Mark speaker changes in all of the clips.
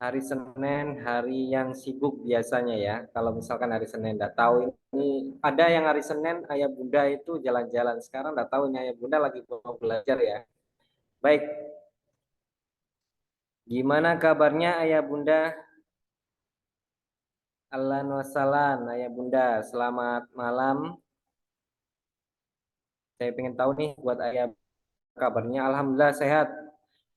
Speaker 1: Hari Senin, hari yang sibuk biasanya ya. Kalau misalkan hari Senin, nggak tahu ini ada yang hari Senin ayah bunda itu jalan-jalan. Sekarang nggak tahu ini ayah bunda lagi mau belajar ya. Baik, gimana kabarnya ayah bunda? Ahlan wassalam ayah bunda. Selamat malam. Saya pengen tahu nih buat ayah kabarnya. Alhamdulillah sehat.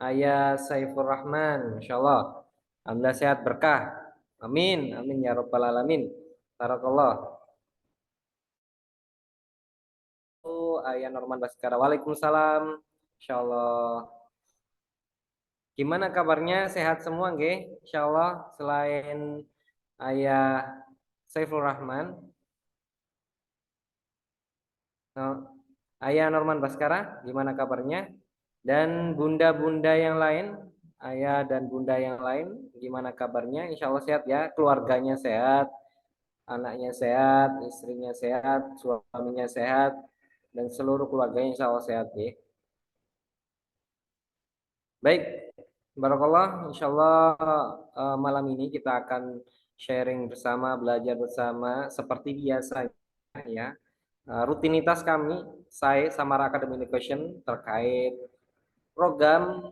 Speaker 1: Ayah Saiful Rahman, Masya Allah. Alhamdulillah sehat berkah. Amin, amin ya Rabbal Alamin. Barakallah. Ayah Norman Baskara. Waalaikumsalam. Insya Allah. Gimana kabarnya? Sehat semua, nggih? Insya Allah. Selain Ayah Saiful Rahman, no, Ayah Norman Baskara, gimana kabarnya? Dan bunda-bunda yang lain, ayah dan bunda yang lain, gimana kabarnya? Insya Allah sehat ya. Keluarganya sehat, anaknya sehat, istrinya sehat, suaminya sehat, dan seluruh keluarganya insya Allah sehat ya. Baik, Barakallah, insya Allah malam ini kita akan sharing bersama, belajar bersama seperti biasa ya. Rutinitas kami, saya Samara Academy Education terkait program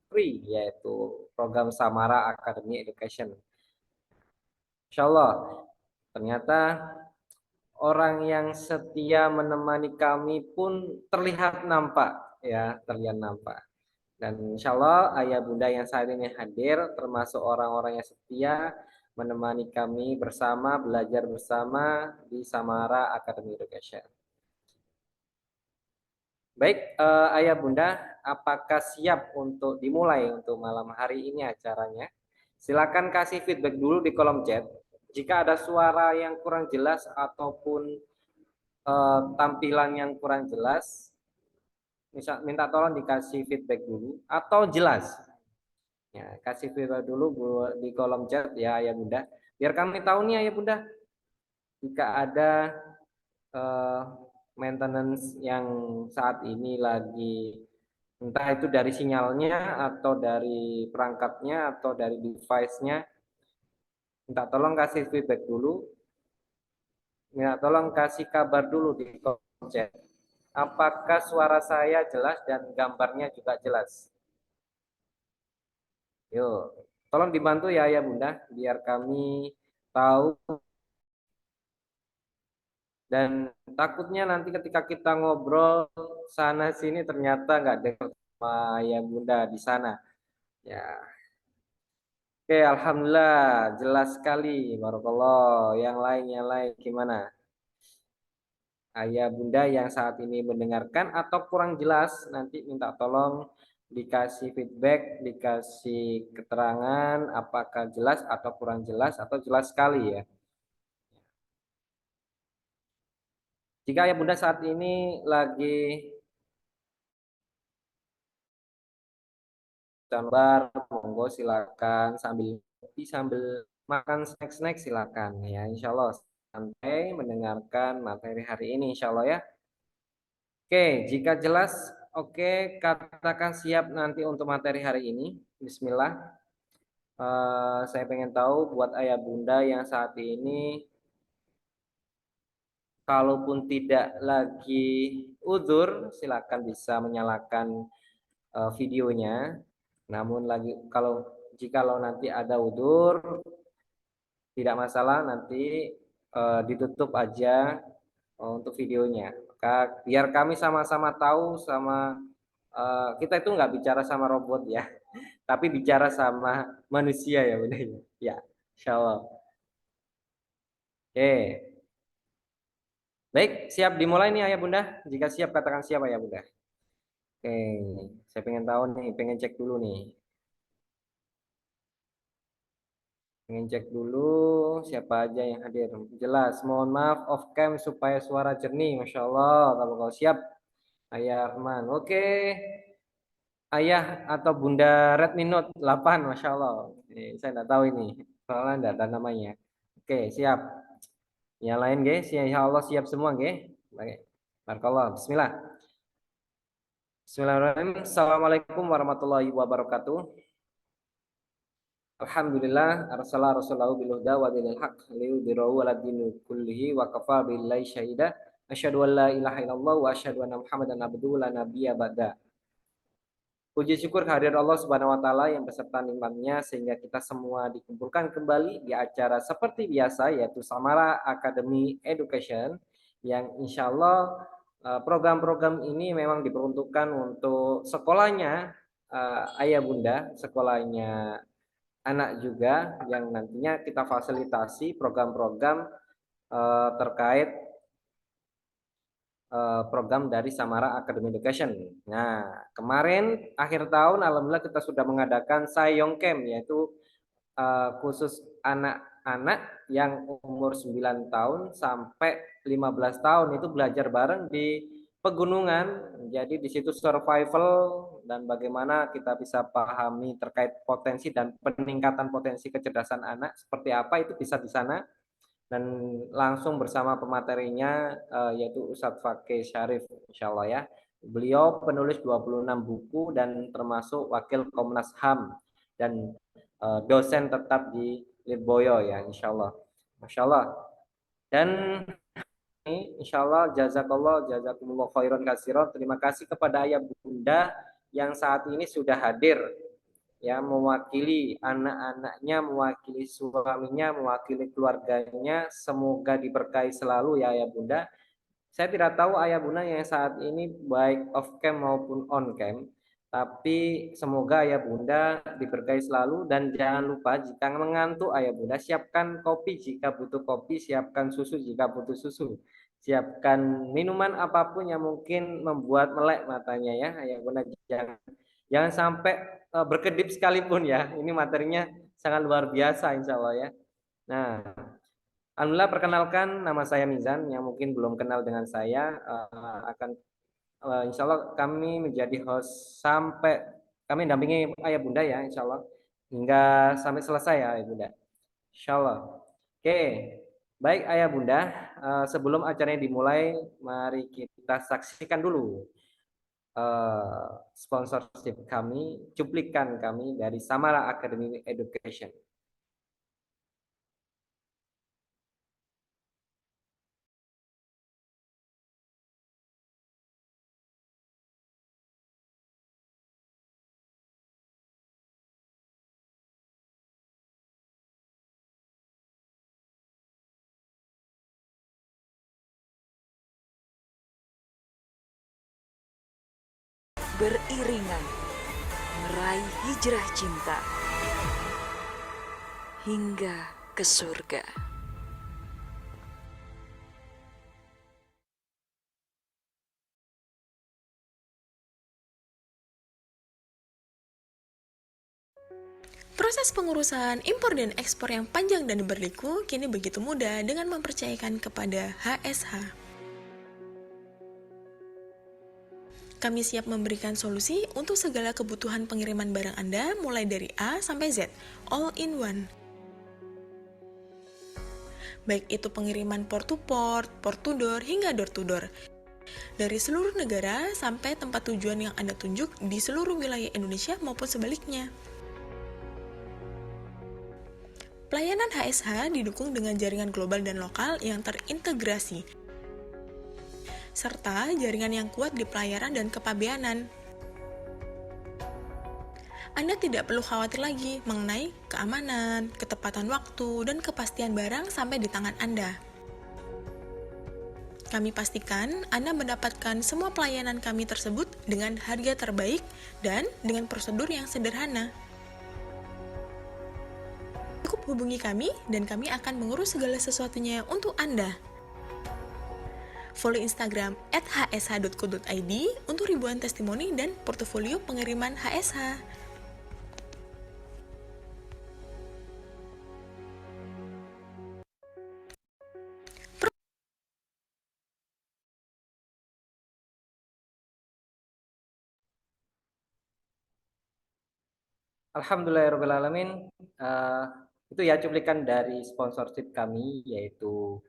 Speaker 1: free yaitu program Samara Academy Education. Insya Allah, ternyata orang yang setia menemani kami pun terlihat nampak ya, terlihat nampak. Dan insya Allah ayah bunda yang saat ini hadir termasuk orang-orang yang setia menemani kami bersama belajar bersama di Samara Academy Education. Baik, ayah bunda, apakah siap untuk dimulai untuk malam hari ini acaranya? Silakan kasih feedback dulu di kolom chat. Jika ada suara yang kurang jelas ataupun tampilan yang kurang jelas, minta tolong dikasih feedback dulu atau jelas. Ya, kasih feedback dulu di kolom chat ya Ayah Bunda. Biar kami tahu nih Ayah Bunda jika ada eh, maintenance yang saat ini lagi entah itu dari sinyalnya atau dari perangkatnya atau dari device-nya. Minta tolong kasih feedback dulu. Minta tolong kasih kabar dulu di kolom chat. Apakah suara saya jelas dan gambarnya juga jelas? Yuk, tolong dibantu ya Ayah Bunda biar kami tahu. Dan takutnya nanti ketika kita ngobrol sana sini ternyata nggak dengar sama ayah bunda di sana. Ya, oke, alhamdulillah jelas sekali. Barakallah. Yang lain gimana? Ayah bunda yang saat ini mendengarkan atau kurang jelas nanti minta tolong dikasih feedback, dikasih keterangan apakah jelas atau kurang jelas atau jelas sekali ya. Jika ayah bunda saat ini lagi gambar, monggo silakan sambil kopi, sambil makan snack-snack silakan ya. Insya Allah santai mendengarkan materi hari ini Insya Allah ya. Oke, jika jelas, oke katakan siap nanti untuk materi hari ini. Bismillah. Saya pengen tahu buat ayah bunda yang saat ini, kalaupun tidak lagi uzur, silakan bisa menyalakan videonya. Namun lagi kalau jikalau nanti ada udur tidak masalah nanti ditutup aja untuk videonya. Maka biar kami sama-sama tahu sama kita itu nggak bicara sama robot ya, tapi bicara sama manusia ya bunda. Ya, insya Allah. Oke, baik siap dimulai nih ayah bunda. Jika siap katakan siap ayah bunda. Oke, saya pengen tahu nih, pengen cek dulu nih. Ngecek dulu siapa aja yang hadir. Jelas, mohon maaf off cam supaya suara jernih. Masya Allah, kalau siap. Ayah Arman, oke. Ayah atau Bunda Redmi Note 8, Masya Allah. Saya nggak tahu ini, soalnya nggak ada namanya. Oke, siap. Yang lain, guys, insya Allah siap semua, guys. Baik. Barakallah. Bismillah. Bismillahirrahmanirrahim. Assalamualaikum warahmatullahi wabarakatuh. Alhamdulillah arsala rasulahu bil huda wa dinil haq liyudhhirahu 'ala dini kullihi wa kafa billahi syahida. Asyhadu an la ilaha illallah wa asyhadu anna Muhammadan abduhu la nabiyya ba'da. Puji syukur kehadirat Allah Subhanahu wa taala yang beserta nikmatnya sehingga kita semua dikumpulkan kembali di acara seperti biasa yaitu Samara Academy Education yang insyaallah program-program ini memang diperuntukkan untuk sekolahnya ayah bunda, sekolahnya anak juga yang nantinya kita fasilitasi program-program terkait program dari Samara Academy Education. Nah, kemarin akhir tahun alhamdulillah kita sudah mengadakan Sayong Camp yaitu khusus anak-anak yang umur 9 tahun sampai 15 tahun itu belajar bareng di pegunungan. Jadi di situ survival dan bagaimana kita bisa pahami terkait potensi dan peningkatan potensi kecerdasan anak seperti apa itu bisa di sana dan langsung bersama pematerinya yaitu Ustadz Fakih Syarif insyaallah ya. Beliau penulis 26 buku dan termasuk wakil Komnas HAM dan dosen tetap di Lirboyo ya insyaallah. Masya Allah. Dan ini insyaallah jazakallah jazakumullah khairan katsiran. Terima kasih kepada ayah bunda yang saat ini sudah hadir ya mewakili anak-anaknya, mewakili suaminya, mewakili keluarganya. Semoga diberkahi selalu ya ayah bunda. Saya tidak tahu ayah bunda yang saat ini baik off cam maupun on cam, tapi semoga ayah bunda diberkahi selalu dan jangan lupa jika mengantuk ayah bunda siapkan kopi jika butuh kopi, siapkan susu jika butuh susu. Siapkan minuman apapun yang mungkin membuat melek matanya ya ayah bunda, jangan sampai berkedip sekalipun ya. Ini materinya sangat luar biasa insya Allah ya. Nah, alhamdulillah perkenalkan nama saya Mizan yang mungkin belum kenal dengan saya akan insya Allah kami menjadi host sampai kami dampingi ayah bunda ya insya Allah hingga sampai selesai ya ayah bunda. Insya Allah. Oke, baik ayah bunda. Sebelum acaranya dimulai, mari kita saksikan dulu sponsorship kami, cuplikan kami dari Samara Academy Education.
Speaker 2: Beriringan meraih hijrah cinta hingga ke surga. Proses pengurusan impor dan ekspor yang panjang dan berliku kini begitu mudah dengan mempercayakan kepada HSH. Kami siap memberikan solusi untuk segala kebutuhan pengiriman barang Anda mulai dari A sampai Z, all in one. Baik itu pengiriman port to port to door, hingga door to door. Dari seluruh negara sampai tempat tujuan yang Anda tunjuk di seluruh wilayah Indonesia maupun sebaliknya. Pelayanan HSH didukung dengan jaringan global dan lokal yang terintegrasi, serta jaringan yang kuat di pelayaran dan kepabeanan. Anda tidak perlu khawatir lagi mengenai keamanan, ketepatan waktu, dan kepastian barang sampai di tangan Anda. Kami pastikan Anda mendapatkan semua pelayanan kami tersebut dengan harga terbaik dan dengan prosedur yang sederhana. Cukup hubungi kami dan kami akan mengurus segala sesuatunya untuk Anda. Follow Instagram @hsh.co.id untuk ribuan testimoni dan portofolio pengiriman HSH.
Speaker 1: Alhamdulillahirrahmanirrahim. Itu ya cuplikan dari sponsorship kami yaitu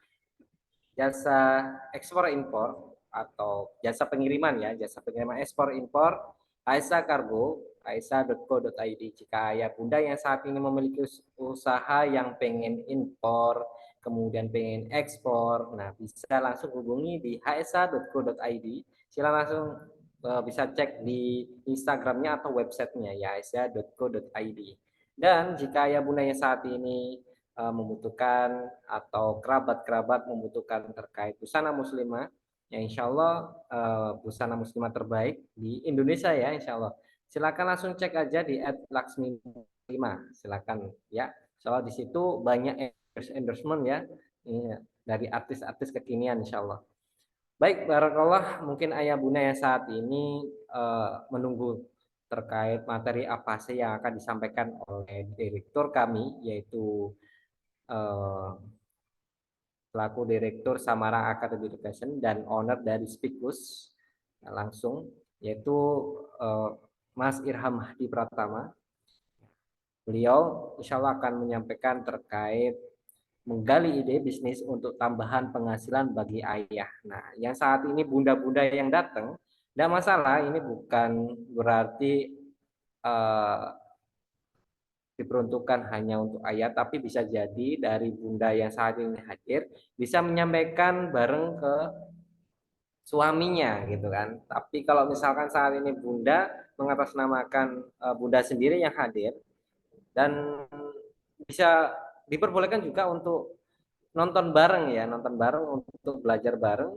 Speaker 1: jasa ekspor impor atau jasa pengiriman ya, jasa pengiriman ekspor impor HSH Kargo aisa.co.id. Jika ayah bunda yang saat ini memiliki usaha yang pengen impor, kemudian pengen ekspor, nah bisa langsung hubungi di hsa.co.id. Silakan langsung bisa cek di Instagramnya atau websitenya ya hsa.co.id. Dan jika ayah bunda yang saat ini membutuhkan atau kerabat-kerabat membutuhkan terkait busana muslimah, ya insya Allah busana muslimah terbaik di Indonesia ya insya Allah. Silakan langsung cek aja di @laksmi5. Silakan ya. Insya Allah di situ banyak endorsement ya, dari artis-artis kekinian insya Allah. Baik, barakallah. Mungkin ayah bunda yang saat ini menunggu terkait materi apa sih yang akan disampaikan oleh direktur kami, yaitu selaku Direktur Samara Academy Education dan owner dari Spikus, langsung yaitu Mas Irham Mahdi Pratama. Beliau insya Allah akan menyampaikan terkait menggali ide bisnis untuk tambahan penghasilan bagi ayah. Nah, yang saat ini bunda-bunda yang datang, tidak masalah, ini bukan berarti diperuntukkan hanya untuk ayah, tapi bisa jadi dari bunda yang saat ini hadir bisa menyampaikan bareng ke suaminya gitu kan. Tapi kalau misalkan saat ini bunda mengatasnamakan bunda sendiri yang hadir, dan bisa diperbolehkan juga untuk nonton bareng ya, nonton bareng untuk belajar bareng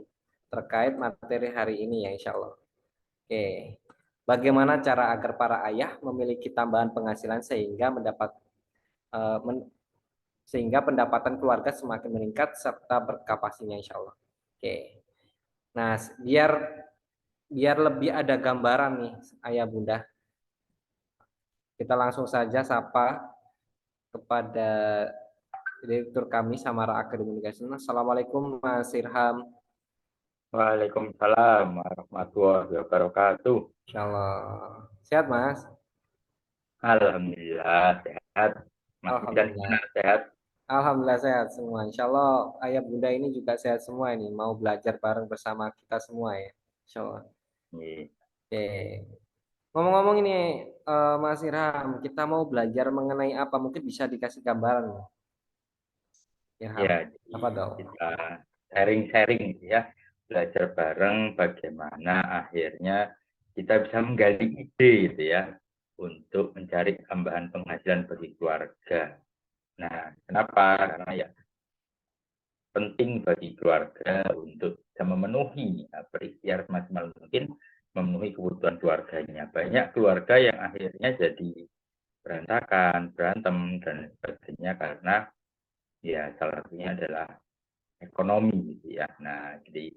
Speaker 1: terkait materi hari ini ya insya Allah. Oke, bagaimana cara agar para ayah memiliki tambahan penghasilan eh, sehingga pendapatan keluarga semakin meningkat serta berkah pastinya insya Allah. Oke, nah biar biar lebih ada gambaran nih ayah bunda, kita langsung saja sapa kepada direktur kami Samara Academy Education. Assalamualaikum Mas Irham.
Speaker 3: Waalaikumsalam warahmatullahi wabarakatuh.
Speaker 1: Insyaallah. Sehat Mas?
Speaker 3: Alhamdulillah sehat. Mas Midan
Speaker 1: Alhamdulillah.
Speaker 3: gimana sehat?
Speaker 1: Alhamdulillah sehat semua. Insyaallah ayah bunda ini juga sehat semua ini. Mau belajar bareng bersama kita semua ya. Insyaallah.
Speaker 3: Iya.
Speaker 1: Oke. Ngomong-ngomong ini Mas Irham, kita mau belajar mengenai apa? Mungkin bisa dikasih gambaran Irham.
Speaker 3: Ya,
Speaker 1: Apa
Speaker 3: jadi
Speaker 1: dong?
Speaker 3: kita sharing-sharing ya, belajar bareng bagaimana akhirnya kita bisa menggali ide gitu ya untuk mencari tambahan penghasilan bagi keluarga. Nah, kenapa? Karena ya penting bagi keluarga untuk bisa memenuhi berikhtiar semaksimal mungkin memenuhi kebutuhan keluarganya. Banyak keluarga yang akhirnya jadi berantakan, berantem dan sebagainya karena ya salah satunya adalah ekonomi gitu ya. Nah, jadi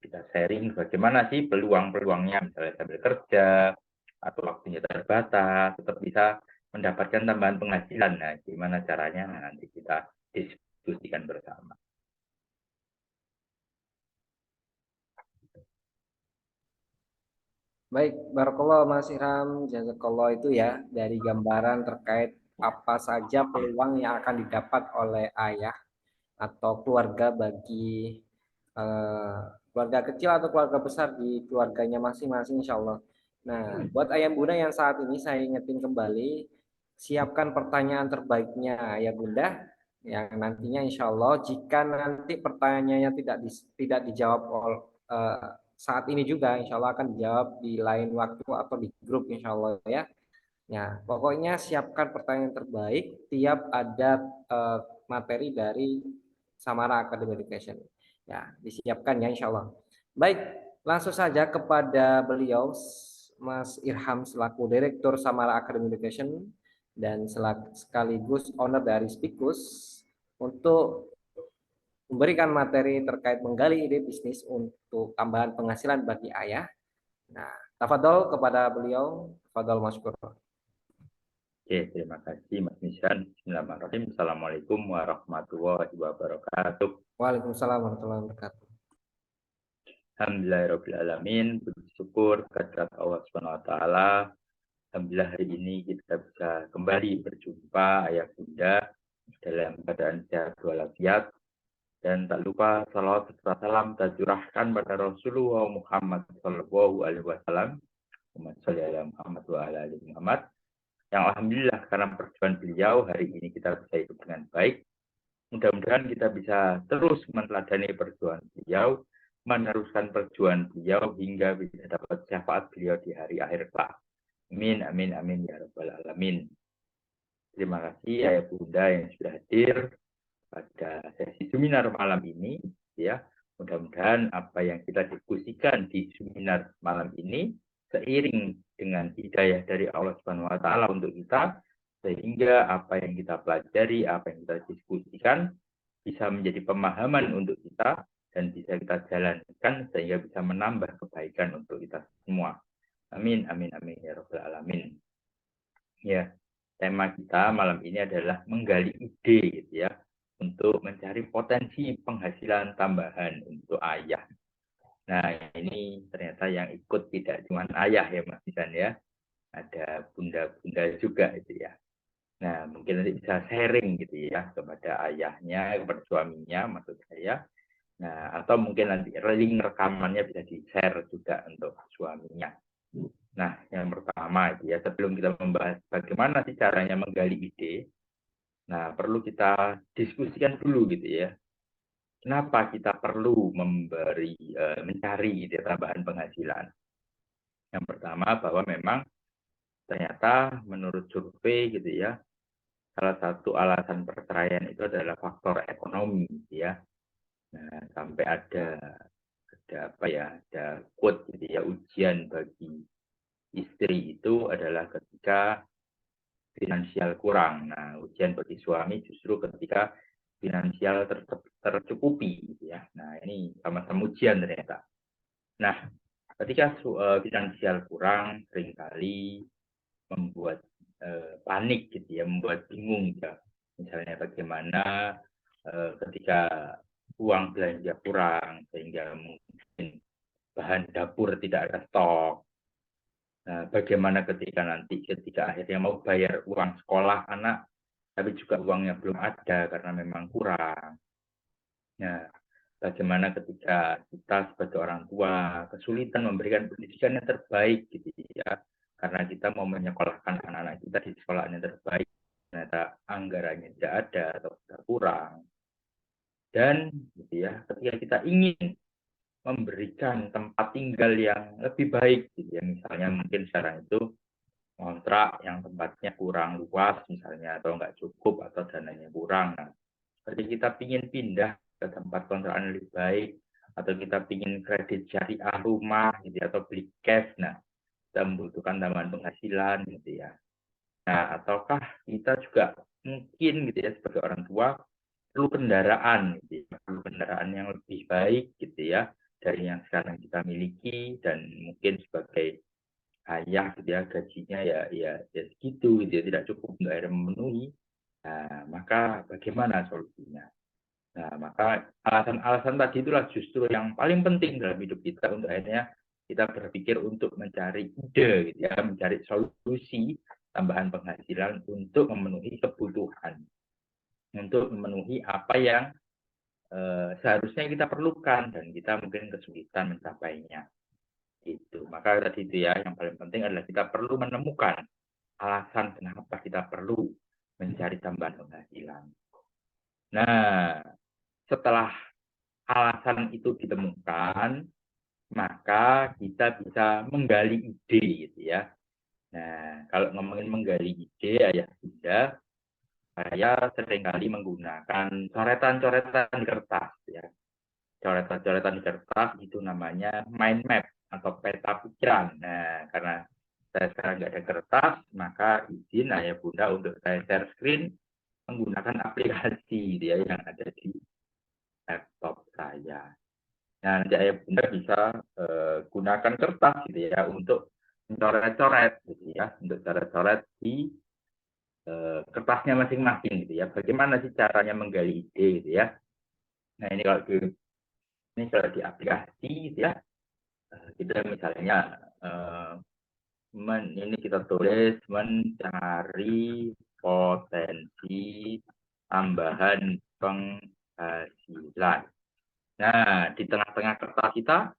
Speaker 3: kita sharing bagaimana sih peluang-peluangnya misalnya sambil kerja atau waktunya terbatas tetap bisa mendapatkan tambahan penghasilan. Nah, gimana caranya? Nah, nanti kita diskusikan bersama.
Speaker 1: Baik, barakallah Mas Irham, jazakallah itu ya dari gambaran terkait apa saja peluang yang akan didapat oleh ayah atau keluarga bagi eh, keluarga kecil atau keluarga besar di keluarganya masing-masing insya Allah. Nah, buat ayah bunda yang saat ini saya ingetin kembali, siapkan pertanyaan terbaiknya ayah bunda yang nantinya insya Allah jika nanti pertanyaannya tidak dijawab oleh saat ini juga insya Allah akan dijawab di lain waktu atau di grup insya Allah ya. Ya, pokoknya siapkan pertanyaan terbaik tiap ada materi dari Samara Academy Education. Ya, disiapkan ya insya Allah. Baik, langsung saja kepada beliau Mas Irham selaku Direktur Samara Academy Education dan sekaligus owner dari Spikus untuk memberikan materi terkait menggali ide bisnis untuk tambahan penghasilan bagi ayah. Nah, tafadhol kepada beliau, tafadhol masykur.
Speaker 3: Oke, terima kasih Mas Nishan. Bismillahirrahmanirrahim. Assalamualaikum warahmatullahi wabarakatuh.
Speaker 1: Waalaikumsalam warahmatullahi wabarakatuh.
Speaker 3: Alhamdulillahirrahmanirrahim. Bersyukur kehadirat Allah Subhanahu wa taala. Alhamdulillah hari ini kita bisa kembali berjumpa ayah bunda dalam keadaan sehat walafiat. Dan tak lupa salawat serta salam tercurahkan pada Rasulullah Muhammad Sallallahu Alaihi Wasallam. sholli ala Muhammad wa ala ali Muhammad, yang alhamdulillah karena perjuangan beliau hari ini kita bisa hidup dengan baik. Mudah-mudahan kita bisa terus meneladani perjuangan beliau, meneruskan perjuangan beliau hingga bisa dapat syafaat beliau di hari akhir kelak. Amin, amin, amin ya rabbal alamin. Terima kasih ayah bunda yang sudah hadir pada sesi seminar malam ini. Ya, mudah-mudahan apa yang kita diskusikan di seminar malam ini seiring dengan hidayah dari Allah Subhanahu Wa Taala untuk kita, sehingga apa yang kita pelajari, apa yang kita diskusikan bisa menjadi pemahaman untuk kita dan bisa kita jalankan sehingga bisa menambah kebaikan untuk kita semua. Amin, amin, amin ya rabbal alamin. Ya, tema kita malam ini adalah menggali ide gitu ya, untuk mencari potensi penghasilan tambahan untuk ayah. Nah, ini ternyata yang ikut tidak cuma ayah ya Mas Isan ya, ada bunda-bunda juga itu ya. Nah, mungkin nanti bisa sharing gitu ya kepada ayahnya, kepada suaminya maksud saya. Nah, atau mungkin nanti link rekamannya bisa di-share juga untuk suaminya. Nah, yang pertama itu ya, sebelum kita membahas bagaimana sih caranya menggali ide, nah perlu kita diskusikan dulu gitu ya. Kenapa kita perlu mencari ide tambahan penghasilan? Yang pertama bahwa memang ternyata menurut survei gitu ya, salah satu alasan perceraian itu adalah faktor ekonomi gitu ya. Nah, sampai ada apa ya, ada quote gitu ya, ujian bagi istri itu adalah ketika finansial kurang. Nah, ujian bagi suami justru ketika finansial tercukupi gitu ya. Nah, ini sama-sama ujian ternyata. Nah, ketika finansial kurang seringkali membuat panik gitu ya, membuat bingung ya. Misalnya bagaimana ketika uang belanja kurang sehingga mungkin bahan dapur tidak ada stok. Nah, bagaimana ketika akhirnya mau bayar uang sekolah anak, tapi juga uangnya belum ada karena memang kurang. Nah, bagaimana ketika kita sebagai orang tua kesulitan memberikan pendidikan yang terbaik gitu ya, karena kita mau menyekolahkan anak-anak kita di sekolah yang terbaik, ternyata anggarannya tidak ada atau sudah kurang. Dan gitu ya, ketika kita ingin memberikan tempat tinggal yang lebih baik gitu ya, misalnya mungkin sekarang itu kontrak yang tempatnya kurang luas misalnya atau nggak cukup atau dananya kurang. Nah, jadi kita ingin pindah ke tempat kontrakan lebih baik atau kita ingin kredit syariah rumah gitu ya, atau beli cash. Nah, kita membutuhkan tambahan penghasilan gitu ya. Nah, ataukah kita juga mungkin gitu ya sebagai orang tua perlu kendaraan gitu ya, perlu kendaraan yang lebih baik gitu ya dari yang sekarang kita miliki, dan mungkin sebagai ayah gitu ya gajinya ya segitu gitu ya, tidak cukup untuk akhirnya memenuhi. Nah, maka bagaimana solusinya? Nah, maka alasan-alasan tadi itulah justru yang paling penting dalam hidup kita untuk akhirnya kita berpikir untuk mencari ide gitu ya, mencari solusi tambahan penghasilan untuk memenuhi kebutuhan, untuk memenuhi apa yang seharusnya kita perlukan dan kita mungkin kesulitan mencapainya. Itu. Maka tadi itu ya, yang paling penting adalah kita perlu menemukan alasan kenapa kita perlu mencari tambahan penghasilan. Nah, setelah alasan itu ditemukan, maka kita bisa menggali ide gitu ya. Nah, kalau ngomongin menggali ide, ayah bunda, saya seringkali menggunakan coretan-coretan di kertas ya. Coretan-coretan di kertas itu namanya mind map atau peta pikiran. Nah, karena saya sekarang nggak ada kertas, maka izin ayah bunda untuk saya share screen menggunakan aplikasi dia yang ada di laptop saya. Nah, nanti ayah bunda bisa gunakan kertas gitu ya untuk mencoret-coret gitu ya, untuk coret-coret di kertasnya masing-masing gitu ya. Bagaimana sih caranya menggali ide gitu ya? Nah, ini kalau di aplikasi gitu ya, kita misalnya ini kita tulis mencari potensi tambahan penghasilan. Nah, di tengah-tengah kertas kita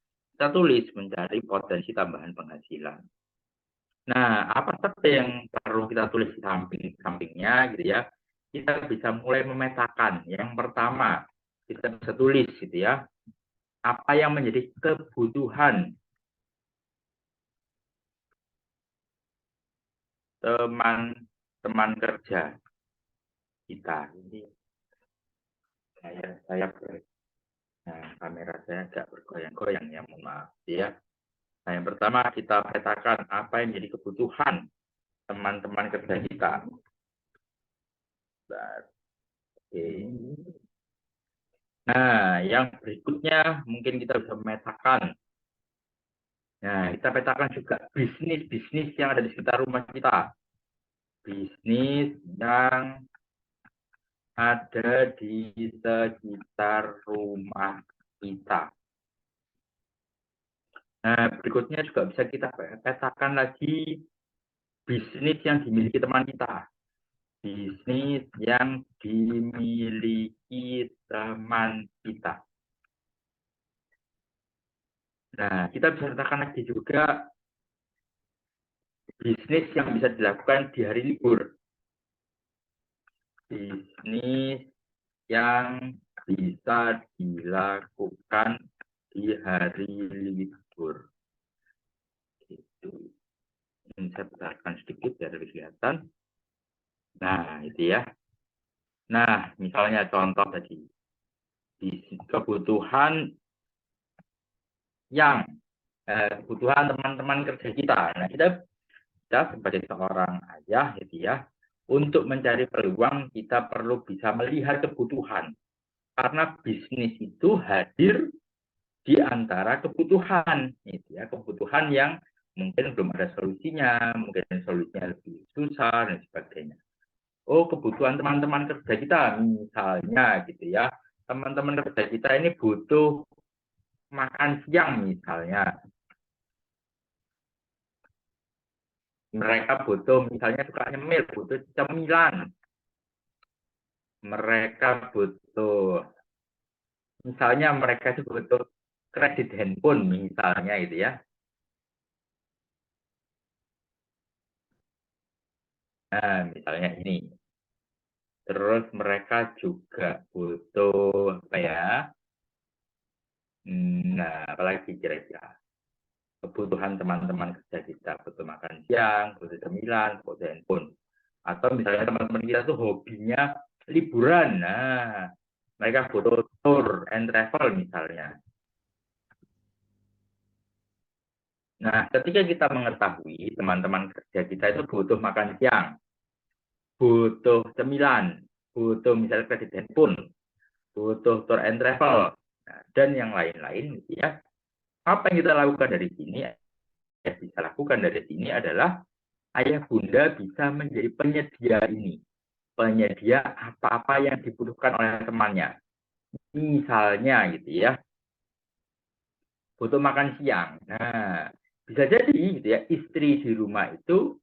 Speaker 3: tulis mencari potensi tambahan penghasilan. Nah, apa saja yang perlu kita tulis di sampingnya gitu ya. Kita bisa mulai memetakan. Yang pertama, kita bisa tulis gitu ya. Apa yang menjadi kebutuhan teman-teman kerja kita. Ini saya nah, kamera saya agak bergoyang-goyang ya, mohon maaf ya. Nah, yang pertama kita petakan apa yang menjadi kebutuhan teman-teman kerja kita. Oke. Nah, yang berikutnya mungkin kita bisa memetakan. Nah, kita petakan juga bisnis-bisnis yang ada di sekitar rumah kita. Bisnis yang ada di sekitar rumah kita. Nah, berikutnya juga bisa kita petakan lagi bisnis yang dimiliki teman kita. Bisnis yang dimiliki teman kita. Nah, kita bisa katakan lagi juga bisnis yang bisa dilakukan di hari libur. Bisnis yang bisa dilakukan di hari libur. Itu. Ini saya besarkan sedikit biar lebih kelihatan. Nah, itu ya. Nah, misalnya contoh tadi. Kebutuhan yang kebutuhan teman-teman kerja kita. Nah, kita sebagai seorang ayah gitu ya, untuk mencari peluang kita perlu bisa melihat kebutuhan. Karena bisnis itu hadir di antara kebutuhan gitu ya, kebutuhan yang mungkin belum ada solusinya, mungkin solusinya lebih susah dan sebagainya. Oh, kebutuhan teman-teman kerja kita misalnya gitu ya. Teman-teman kerja kita ini butuh makan siang misalnya. Mereka butuh misalnya suka nyemil, butuh cemilan. Mereka butuh misalnya mereka itu butuh kredit handphone misalnya itu ya. Nah, misalnya ini. Terus mereka juga butuh apa ya? Nah, apalagi kira-kira kebutuhan teman-teman kerja kita, butuh makan siang, butuh cemilan, butuh handphone. Atau misalnya teman-teman kita tuh hobinya liburan. Nah, mereka butuh tour and travel misalnya. Nah, ketika kita mengetahui teman-teman kerja kita itu butuh makan siang, butuh cemilan, butuh misalnya kredit handphone, butuh tour and travel, nah, dan yang lain-lain, ya. Apa yang kita lakukan dari sini, yang bisa lakukan dari sini adalah ayah bunda bisa menjadi penyedia ini, penyedia apa-apa yang dibutuhkan oleh temannya. Misalnya gitu ya, butuh makan siang. Nah, bisa jadi gitu ya, istri di rumah itu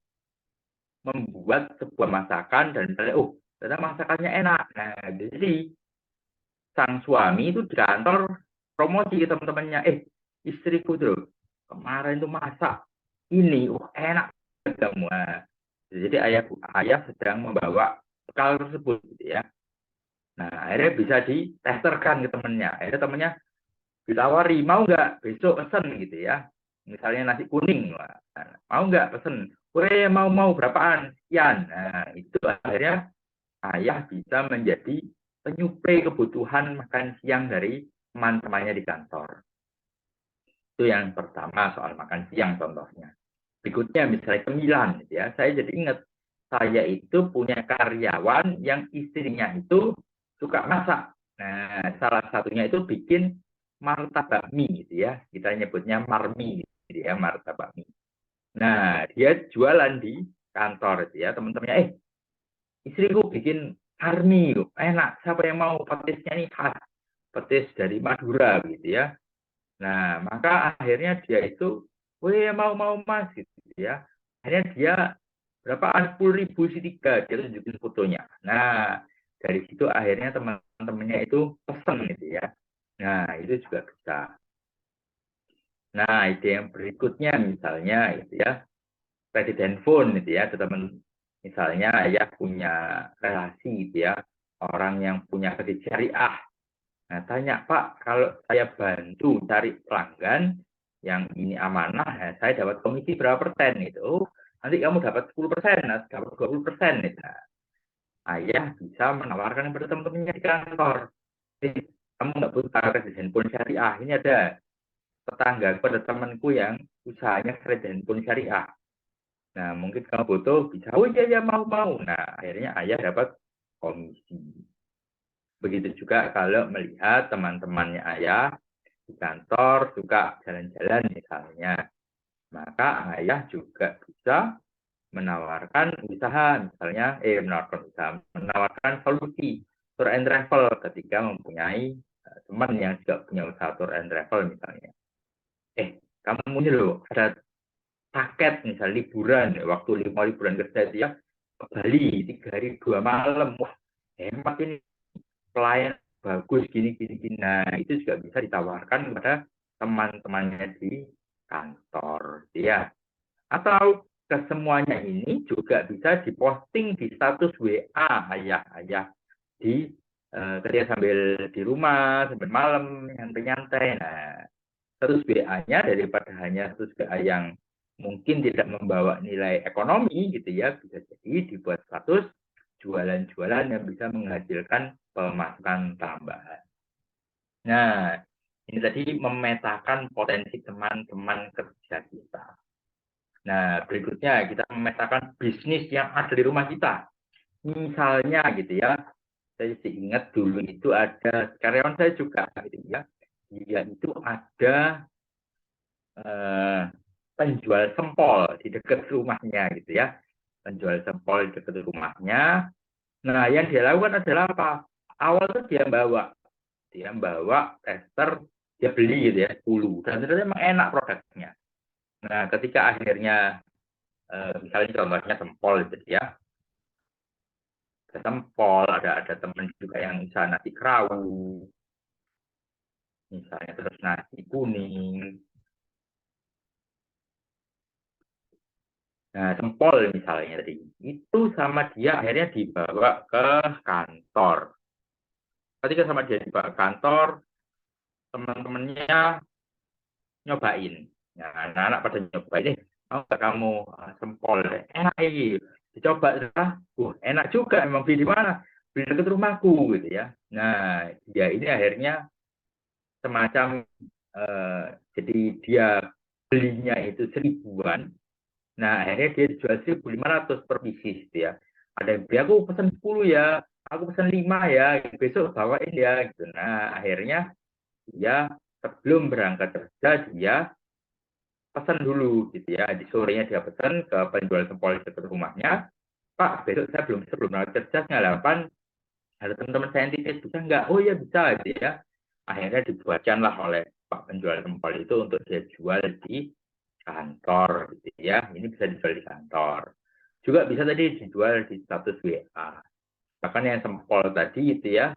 Speaker 3: membuat sebuah masakan dan misalnya, oh, ternyata masakannya enak. Nah, jadi sang suami itu di kantor promosi ke teman-temannya, istriku tuh kemarin tuh masak ini, enak kamu. Nah, jadi ayah sedang membawa bekal tersebut, gitu ya. Nah, akhirnya bisa ditesterkan ke temannya. Akhirnya temannya ditawari, mau nggak besok pesen gitu ya. Misalnya nasi kuning, mau nggak pesen? Weh, mau berapaan? Sekian. Nah, itu akhirnya ayah bisa menjadi penyuplai kebutuhan makan siang dari teman-temannya di kantor. Itu yang pertama soal makan siang contohnya. Berikutnya misalnya cemilan, gitu ya. Saya jadi ingat, saya itu punya karyawan yang istrinya itu suka masak. Nah, salah satunya itu bikin martabak mie, gitu ya. Kita nyebutnya marmi, gitu ya, martabak mie. Nah, dia jualan di kantor, gitu ya. Teman-temannya, istriku bikin army, enak. Siapa yang mau petisnya ini khas, petis dari Madura, gitu ya. Nah, maka akhirnya dia itu, weh mau mas gitu ya. Akhirnya dia berapaan 10.000 si tiga, dia tunjukin fotonya. Nah, dari situ akhirnya teman-temannya itu pesen gitu ya. Nah, itu juga bisa. Nah, ide yang berikutnya misalnya gitu ya. kredit handphone gitu ya, teman misalnya ayah punya relasi gitu ya, orang yang punya kredit syariah. Nah, tanya Pak, kalau saya bantu cari pelanggan yang ini amanah, ya, saya dapat komisi berapa persen itu? Oh, nanti kamu dapat 10%, dapat 20%. Gitu. Nah, ayah bisa menawarkan kepada teman-temannya di kantor. Kamu nggak butuh kredit handphone syariah. Ini ada tetangga pada temanku yang usahanya kredit handphone syariah. Nah, mungkin kamu butuh, bisa, oh iya, ya mau. Nah, akhirnya ayah dapat komisi. Begitu juga kalau melihat teman-temannya ayah di kantor suka jalan-jalan misalnya, maka ayah juga bisa menawarkan usaha, misalnya, menawarkan solusi tour and travel ketika mempunyai teman yang juga punya usaha tour and travel misalnya. Kamu ini loh, ada paket misalnya liburan, waktu 5 liburan kerja itu ya, ke Bali, 3 hari 2 malam, wah hemat ini, pelayan bagus gini. Nah, itu juga bisa ditawarkan kepada teman-temannya di kantor, ya. Atau kesemuanya ini juga bisa diposting di status WA ayah di ketika sambil di rumah, sambil malam, nyantai-nyantai. Nah, status WA-nya daripada hanya status WA yang mungkin tidak membawa nilai ekonomi gitu ya, bisa jadi dibuat status jualan-jualan yang bisa menghasilkan pemasukan tambahan. Nah, ini tadi memetakan potensi teman-teman kerja kita. Nah, berikutnya kita memetakan bisnis yang ada di rumah kita. Misalnya gitu ya, saya sih ingat dulu itu ada karyawan saya juga gitu ya, dia itu ada penjual sempol di dekat rumahnya gitu ya, penjual sempol di dekat rumahnya. Nah, yang dia lakukan adalah apa? Awal tuh dia bawa tester, dia beli gitu ya 10, dan ternyata memang enak produknya. Nah, ketika akhirnya misalnya contohnya sempol gitu ya, sempol ada teman juga yang usaha nasi kerawu misalnya, terus nasi kuning. Nah, sempol misalnya tadi, itu sama dia akhirnya dibawa ke kantor. Ketika sama dia dibawa ke kantor, teman-temannya nyobain. Nah, anak-anak pada nyobain, mau nggak kamu sempol? Enak ini, dicoba. Enak juga, emang beli di mana? Beli dekat rumahku, gitu ya. Nah, dia ini akhirnya semacam, jadi dia belinya itu 1.000-an. Nah, akhirnya dia jual 1.500 per pieces gitu ya. Ada yang beli, aku pesan 10 ya, aku pesan 5 ya, besok bawain ya gitu. Nah, akhirnya dia sebelum berangkat kerja dia pesan dulu gitu ya. Di sorenya dia pesan ke penjual sempol dekat rumahnya, Pak, besok saya belum berangkat kerja setengah 8, ada teman-teman saya yang titip, bisa nggak? Oh ya bisa gitu ya. Akhirnya dibuatkanlah oleh Pak penjual sempol itu untuk dia jual di kantor gitu ya. Ini bisa dijual di kantor. Juga bisa tadi dijual di status WA. Bahkan yang sempol tadi itu ya,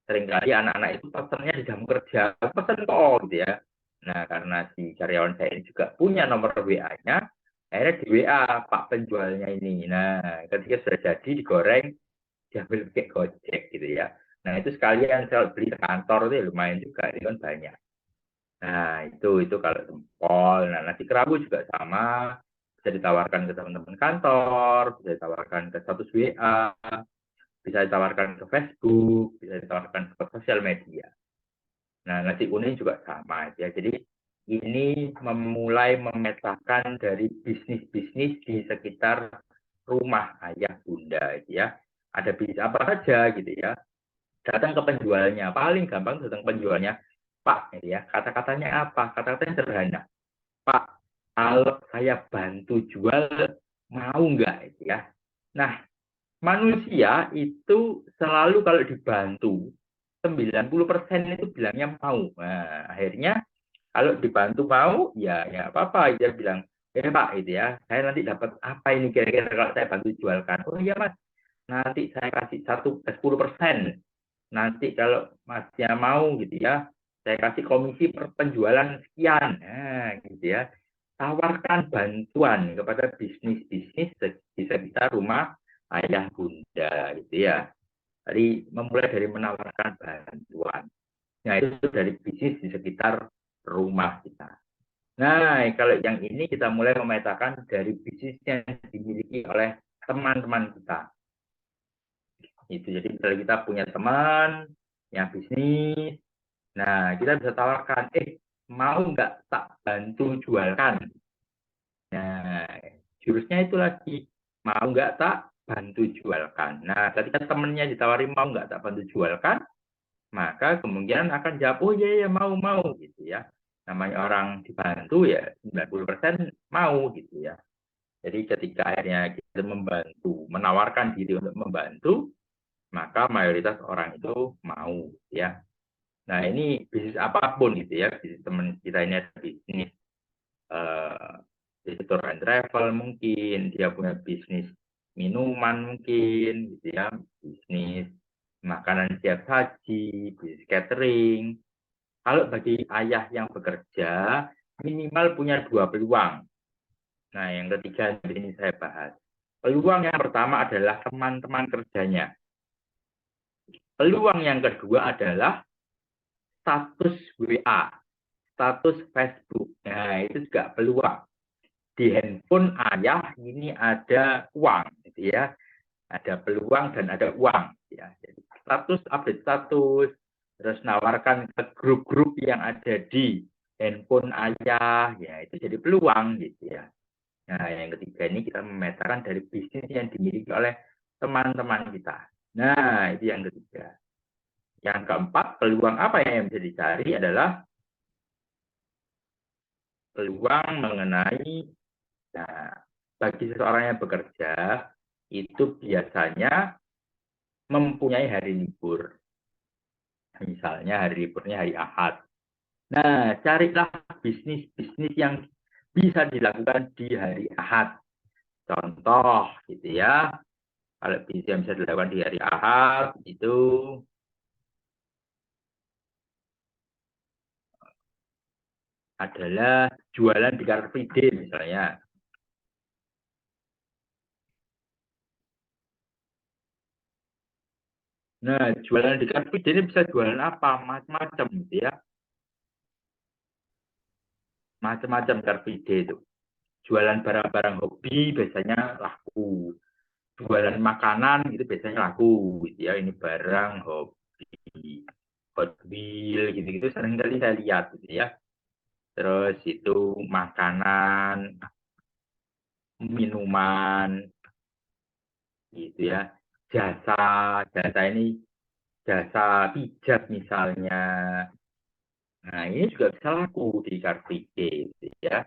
Speaker 3: seringkali anak-anak itu pesannya di jam kerja, pesan kok gitu ya. Nah, karena si karyawan saya ini juga punya nomor WA-nya, akhirnya di WA Pak penjualnya ini. Nah, ketika sudah jadi digoreng, diambil pakai Gojek gitu ya. Nah, itu sekalian saya beli ke kantor itu lumayan juga, itu kan banyak. Nah, itu kalau sempol. Nah, nasi kerabu juga sama, bisa ditawarkan ke teman-teman kantor, bisa ditawarkan ke status WA, bisa ditawarkan ke Facebook, bisa ditawarkan ke sosial media. Nah, nasi kuning juga sama ya. Jadi ini memulai memetakan dari bisnis-bisnis di sekitar rumah ayah bunda ya. Ada bisnis apa saja gitu ya. Datang ke penjualnya, paling gampang datang ke penjualnya. Pak, ya, kata-katanya apa? Kata-katanya sederhana. Pak, kalau saya bantu jual, mau nggak? Ya. Nah, manusia itu selalu kalau dibantu, 90% itu bilangnya mau. Nah, akhirnya kalau dibantu mau, ya apa-apa. Dia bilang, Pak, itu ya, saya nanti dapat apa ini kira-kira kalau saya bantu jualkan. Oh iya Mas, nanti saya kasih 10%. Nanti kalau Masnya mau gitu ya, saya kasih komisi per penjualan sekian. Nah, gitu ya. tawarkan bantuan kepada bisnis-bisnis di sekitar rumah ayah bunda gitu ya. Jadi memulai dari menawarkan bantuan. Nah, itu dari bisnis di sekitar rumah kita. Nah, kalau yang ini kita mulai memetakan dari bisnis yang dimiliki oleh teman-teman kita. Itu jadi misalnya kita punya teman yang bisnis, nah kita bisa tawarkan, mau nggak tak bantu jualkan? Nah, jurusnya itu lagi, mau nggak tak bantu jualkan. Nah, ketika temennya ditawari mau nggak tak bantu jualkan, maka kemungkinan akan jawab, oh iya, iya mau gitu ya. Namanya orang dibantu ya 90% mau gitu ya. Jadi ketika akhirnya kita membantu, menawarkan diri untuk membantu, maka mayoritas orang itu mau ya. Nah ini bisnis apapun gitu ya, bisnis teman kita ini ada bisnis bisnis tour and travel mungkin, dia punya bisnis minuman mungkin gitu ya, bisnis makanan siap saji, bisnis catering. Kalau bagi ayah yang bekerja, minimal punya dua peluang. Nah, yang ketiga ini saya bahas. Peluang yang pertama adalah teman-teman kerjanya. Peluang yang kedua adalah status WA, status Facebook. Nah, itu juga peluang. Di handphone ayah ini ada uang, gitu ya. Ada peluang dan ada uang. Ya. Jadi status, update status, terus nawarkan ke grup-grup yang ada di handphone ayah, ya itu jadi peluang, gitu ya. Nah, yang ketiga ini kita memetakan dari bisnis yang dimiliki oleh teman-teman kita. Nah, itu yang ketiga. Yang keempat, peluang apa yang bisa dicari adalah peluang mengenai, nah, bagi seseorang yang bekerja, itu biasanya mempunyai hari libur. Misalnya hari liburnya hari Ahad. Nah, carilah bisnis-bisnis yang bisa dilakukan di hari Ahad. Contoh, gitu ya. Kalau bisnis yang bisa dilakukan di hari Ahad, itu adalah jualan di Car Free Day misalnya. Nah, jualan di Car Free Day ini bisa jualan apa? Macam-macam gitu ya. Macam-macam Car Free Day itu. Jualan barang-barang hobi biasanya laku. Jualan makanan itu biasanya laku gitu ya. Ini barang hobi. Hot Wheel gitu-gitu sering kali saya lihat gitu ya. Terus itu makanan, minuman gitu ya. Jasa, jasa ini jasa pijat misalnya. Nah, ini juga bisa laku di Car Free Day gitu ya.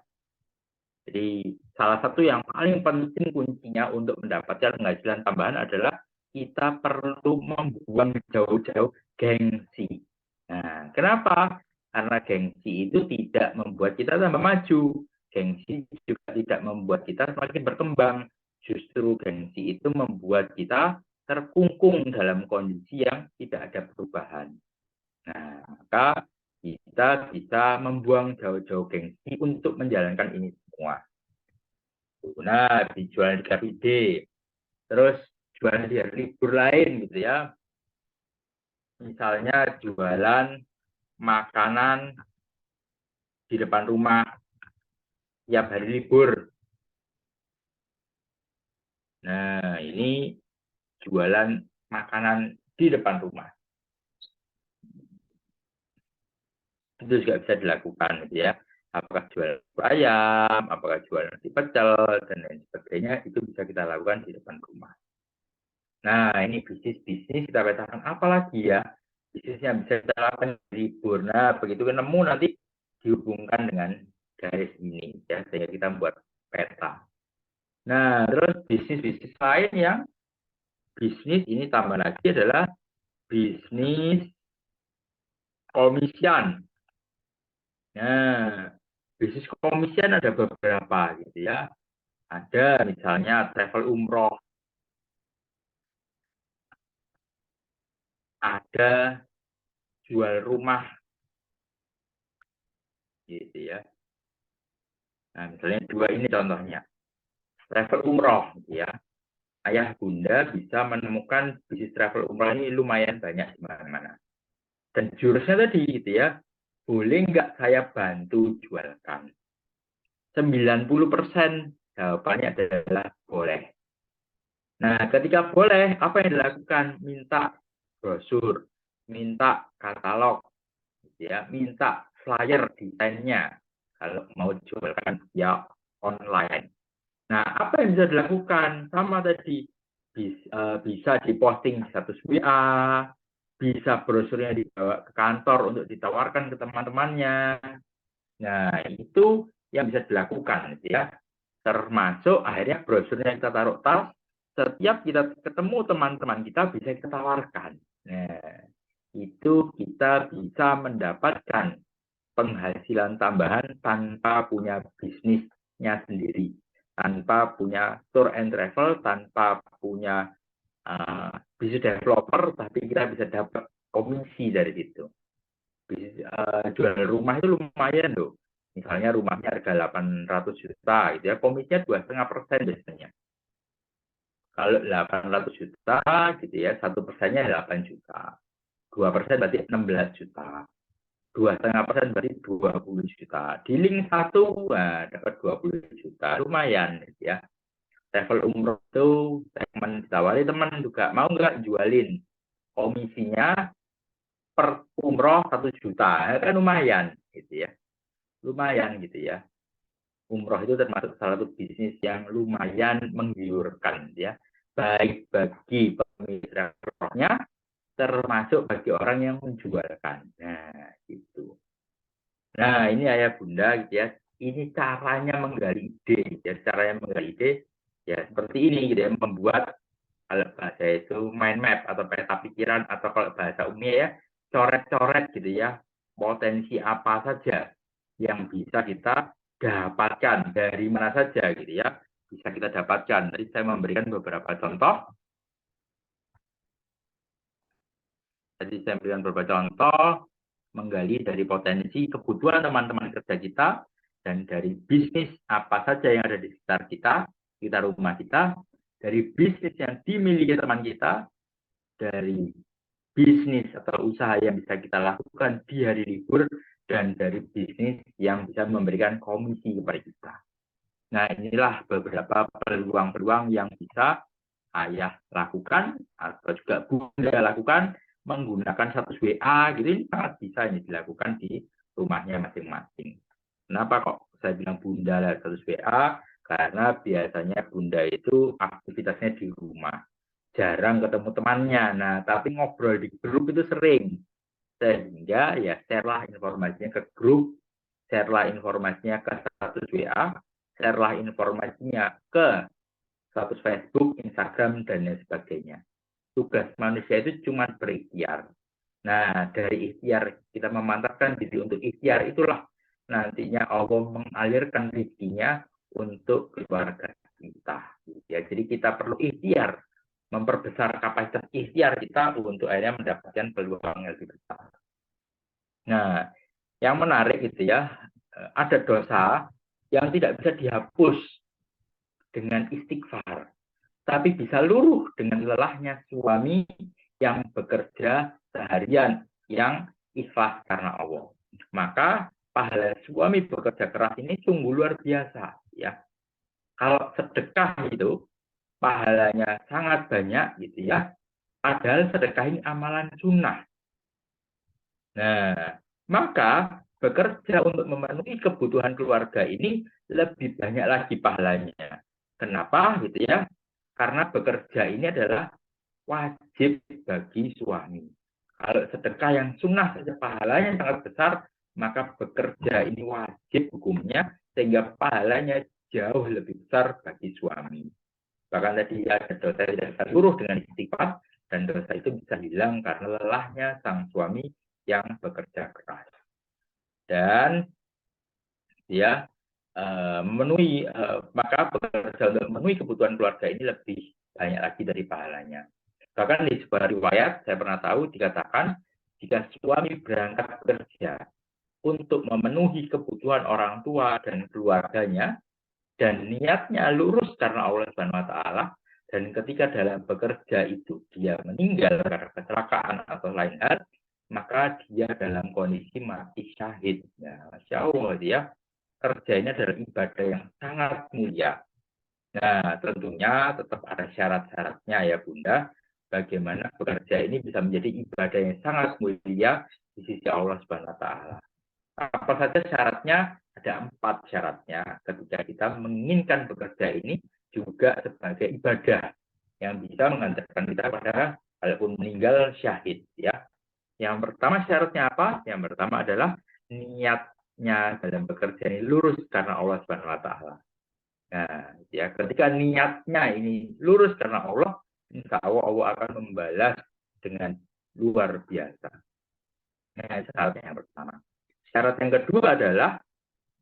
Speaker 3: Jadi salah satu yang paling penting kuncinya untuk mendapatkan penghasilan tambahan adalah kita perlu membuang jauh-jauh gengsi. Nah, kenapa? Karena gengsi itu tidak membuat kita tambah maju. Gengsi juga tidak membuat kita semakin berkembang. Justru gengsi itu membuat kita terkungkung dalam kondisi yang tidak ada perubahan. Nah, maka kita bisa membuang jauh-jauh gengsi untuk menjalankan ini semua. Nah, dijual di KPD. Terus jualan di hari libur lain gitu ya. Misalnya jualan makanan di depan rumah tiap hari libur. Nah, ini jualan makanan di depan rumah. Itu juga bisa dilakukan gitu ya. Apakah jual ayam, apakah jual nasi pecel, dan lain sebagainya, itu bisa kita lakukan di depan rumah. Nah, ini bisnis-bisnis kita petakan apa lagi ya? Bisnis yang bisa kita lakukan di libur. Nah, begitu nemu nanti dihubungkan dengan garis ini ya, sehingga kita membuat peta. Nah, terus bisnis-bisnis lain yang bisnis ini tambah lagi adalah bisnis komisian. Nah, bisnis komisian ada beberapa gitu ya. Ada misalnya travel umroh, ada jual rumah gitu ya. Nah, misalnya dua ini contohnya. Travel umroh, gitu ya. Ayah bunda bisa menemukan bisnis travel umroh ini lumayan banyak di mana-mana. Dan jurusnya tadi, gitu ya, boleh nggak saya bantu jualkan? 90% jawabannya adalah boleh. Nah, ketika boleh, apa yang dilakukan? Minta brosur, minta katalog, gitu ya, minta flyer desainnya kalau mau jualkan via online. Nah, apa yang bisa dilakukan? Sama tadi, bisa diposting di status WA, bisa brosurnya dibawa ke kantor untuk ditawarkan ke teman-temannya. Nah, itu yang bisa dilakukan, gitu ya. Termasuk akhirnya brosurnya kita taruh tas, setiap kita ketemu teman-teman kita bisa kita tawarkan. Nah, itu kita bisa mendapatkan penghasilan tambahan tanpa punya bisnisnya sendiri, tanpa punya tour and travel, tanpa punya bisnis developer, tapi kita bisa dapat komisi dari situ. Jual rumah itu lumayan loh. Misalnya rumahnya harga 800 juta, gitu ya, komisinya 2,5% biasanya. Kalau 800 juta, gitu ya, 1%-nya 8 juta. 2% berarti 16 juta. 2,5% berarti 20 juta. Di link satu, nah, dapat 20 juta. Lumayan, gitu ya. Travel umroh itu teman ditawari teman juga mau nggak jualin komisinya per umroh 1 juta, kan lumayan, gitu ya. Lumayan, gitu ya. Umroh itu termasuk salah satu bisnis yang lumayan menggiurkan, ya, baik bagi pemilik umrohnya termasuk bagi orang yang menjualkan. Nah, gitu. Nah, ini ayah bunda, gitu ya. Ini caranya menggali ide, gitu ya. Caranya menggali ide ya seperti ini, gitu ya. Membuat, kalau bahasa itu mind map atau peta pikiran, atau kalau bahasa umumnya ya coret-coret, gitu ya. Potensi apa saja yang bisa kita dapatkan dari mana saja, gitu ya. Bisa kita dapatkan. Tadi saya memberikan beberapa contoh. Tadi saya memberikan beberapa contoh menggali dari potensi kebutuhan teman-teman kerja kita dan dari bisnis apa saja yang ada di sekitar kita rumah kita, dari bisnis yang dimiliki teman kita, dari bisnis atau usaha yang bisa kita lakukan di hari libur, dan dari bisnis yang bisa memberikan komisi kepada kita. Nah, inilah beberapa peluang-peluang yang bisa ayah lakukan atau juga bunda lakukan menggunakan status WA, gitu. Ini sangat bisa ini dilakukan di rumahnya masing-masing. Kenapa kok saya bilang bunda lewat status WA? Karena biasanya bunda itu aktivitasnya di rumah, jarang ketemu temannya. Nah, tapi ngobrol di grup itu sering, sehingga ya share-lah informasinya ke grup, share-lah informasinya ke status WA, share-lah informasinya ke status Facebook, Instagram, dan lain sebagainya. Tugas manusia itu cuma berikhtiar. Nah, dari ikhtiar kita memantapkan diri untuk ikhtiar, itulah nantinya Allah mengalirkan rezekinya untuk keluarga kita. Ya, jadi kita perlu ikhtiar, memperbesar kapasitas ikhtiar kita untuk akhirnya mendapatkan peluang yang lebih besar. Nah, yang menarik gitu ya, ada dosa yang tidak bisa dihapus dengan istighfar, tapi bisa luruh dengan lelahnya suami yang bekerja seharian, yang ikhlas karena Allah. Maka pahala suami bekerja keras ini sungguh luar biasa, ya. Kalau sedekah itu pahalanya sangat banyak, gitu ya. Padahal sedekah ini amalan sunnah. Nah, maka bekerja untuk memenuhi kebutuhan keluarga ini lebih banyak lagi pahalanya. Kenapa, gitu ya? Karena bekerja ini adalah wajib bagi suami. Kalau sedekah yang sunnah saja pahalanya sangat besar, maka bekerja ini wajib hukumnya, sehingga pahalanya jauh lebih besar bagi suami. Bahkan tadi ada dosa yang tidak luruh dengan istighfar, dan dosa itu bisa hilang karena lelahnya sang suami yang bekerja keras. Dan dia memenuhi, maka bekerja untuk memenuhi kebutuhan keluarga ini lebih banyak lagi dari pahalanya. Bahkan di sebuah riwayat saya pernah tahu dikatakan, jika suami berangkat bekerja untuk memenuhi kebutuhan orang tua dan keluarganya, dan niatnya lurus karena Allah Subhanahu wa taala, dan ketika dalam bekerja itu dia meninggal karena kecelakaan atau lain hal, maka dia dalam kondisi mati syahid. Ya, Masya Allah, dia kerja ini adalah ibadah yang sangat mulia. Nah, tentunya tetap ada syarat-syaratnya ya Bunda, bagaimana bekerja ini bisa menjadi ibadah yang sangat mulia di sisi Allah Subhanahu wa taala. Apa saja syaratnya? Ada 4 syaratnya ketika kita menginginkan bekerja ini juga sebagai ibadah yang bisa mengantarkan kita pada walaupun meninggal syahid ya. Yang pertama syaratnya apa? Yang pertama adalah niatnya dalam bekerja ini lurus karena Allah Subhanahu wa taala. Nah, ya ketika niatnya ini lurus karena Allah, insya Allah Allah akan membalas dengan luar biasa. Nah, syarat yang pertama. Syarat yang kedua adalah,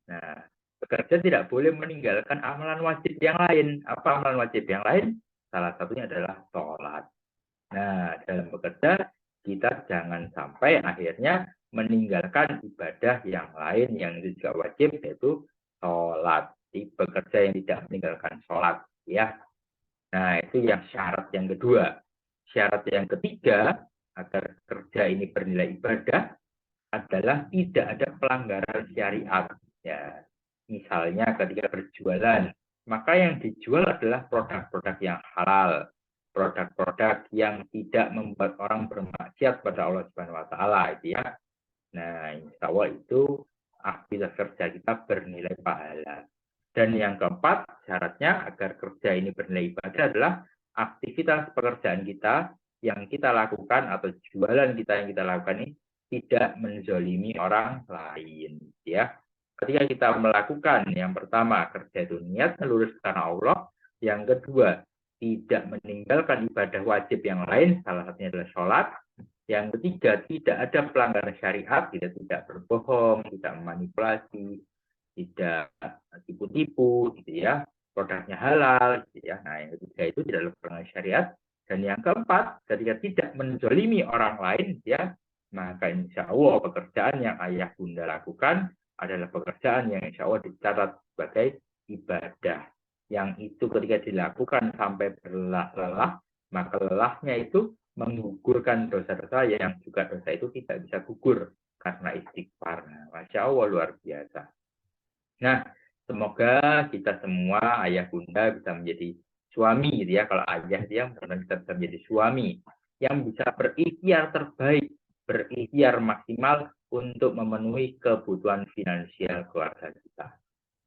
Speaker 3: nah, bekerja tidak boleh meninggalkan amalan wajib yang lain. Apa amalan wajib yang lain? Salah satunya adalah sholat. Nah, dalam bekerja, kita jangan sampai akhirnya meninggalkan ibadah yang lain yang juga wajib, yaitu sholat. Di bekerja yang tidak meninggalkan sholat. Ya. Nah, itu yang syarat yang kedua. Syarat yang ketiga, agar kerja ini bernilai ibadah, adalah tidak ada pelanggaran syariat. Ya, misalnya ketika berjualan, maka yang dijual adalah produk-produk yang halal, produk-produk yang tidak membuat orang bermaksiat pada Allah Subhanahu wa taala itu ya. Nah, insya Allah itu aktivitas kerja kita bernilai pahala. Dan yang keempat, syaratnya agar kerja ini bernilai ibadah adalah aktivitas pekerjaan kita yang kita lakukan atau jualan kita yang kita lakukan ini tidak menzolimi orang lain. Ya, ketika kita melakukan yang pertama kerja itu niat lurus karena Allah, yang kedua tidak meninggalkan ibadah wajib yang lain, salah satunya adalah sholat. Yang ketiga, tidak ada pelanggaran syariat, tidak berbohong, tidak memanipulasi, tidak tipu-tipu, gitu ya, produknya halal, gitu ya. Nah, yang ketiga itu tidak ada pelanggaran syariat. Dan yang keempat, ketika tidak menzolimi orang lain, ya, maka insya Allah pekerjaan yang ayah bunda lakukan adalah pekerjaan yang insya Allah dicatat sebagai ibadah. Yang itu ketika dilakukan sampai berlelah, maka lelahnya itu menggugurkan dosa-dosa yang juga dosa itu tidak bisa gugur karena istighfar. Masya Allah luar biasa. Nah, semoga kita semua ayah bunda bisa menjadi suami gitu ya. Kalau ayah dia kita bisa menjadi suami yang bisa berikhtiar terbaik, berikhtiar maksimal untuk memenuhi kebutuhan finansial keluarga kita.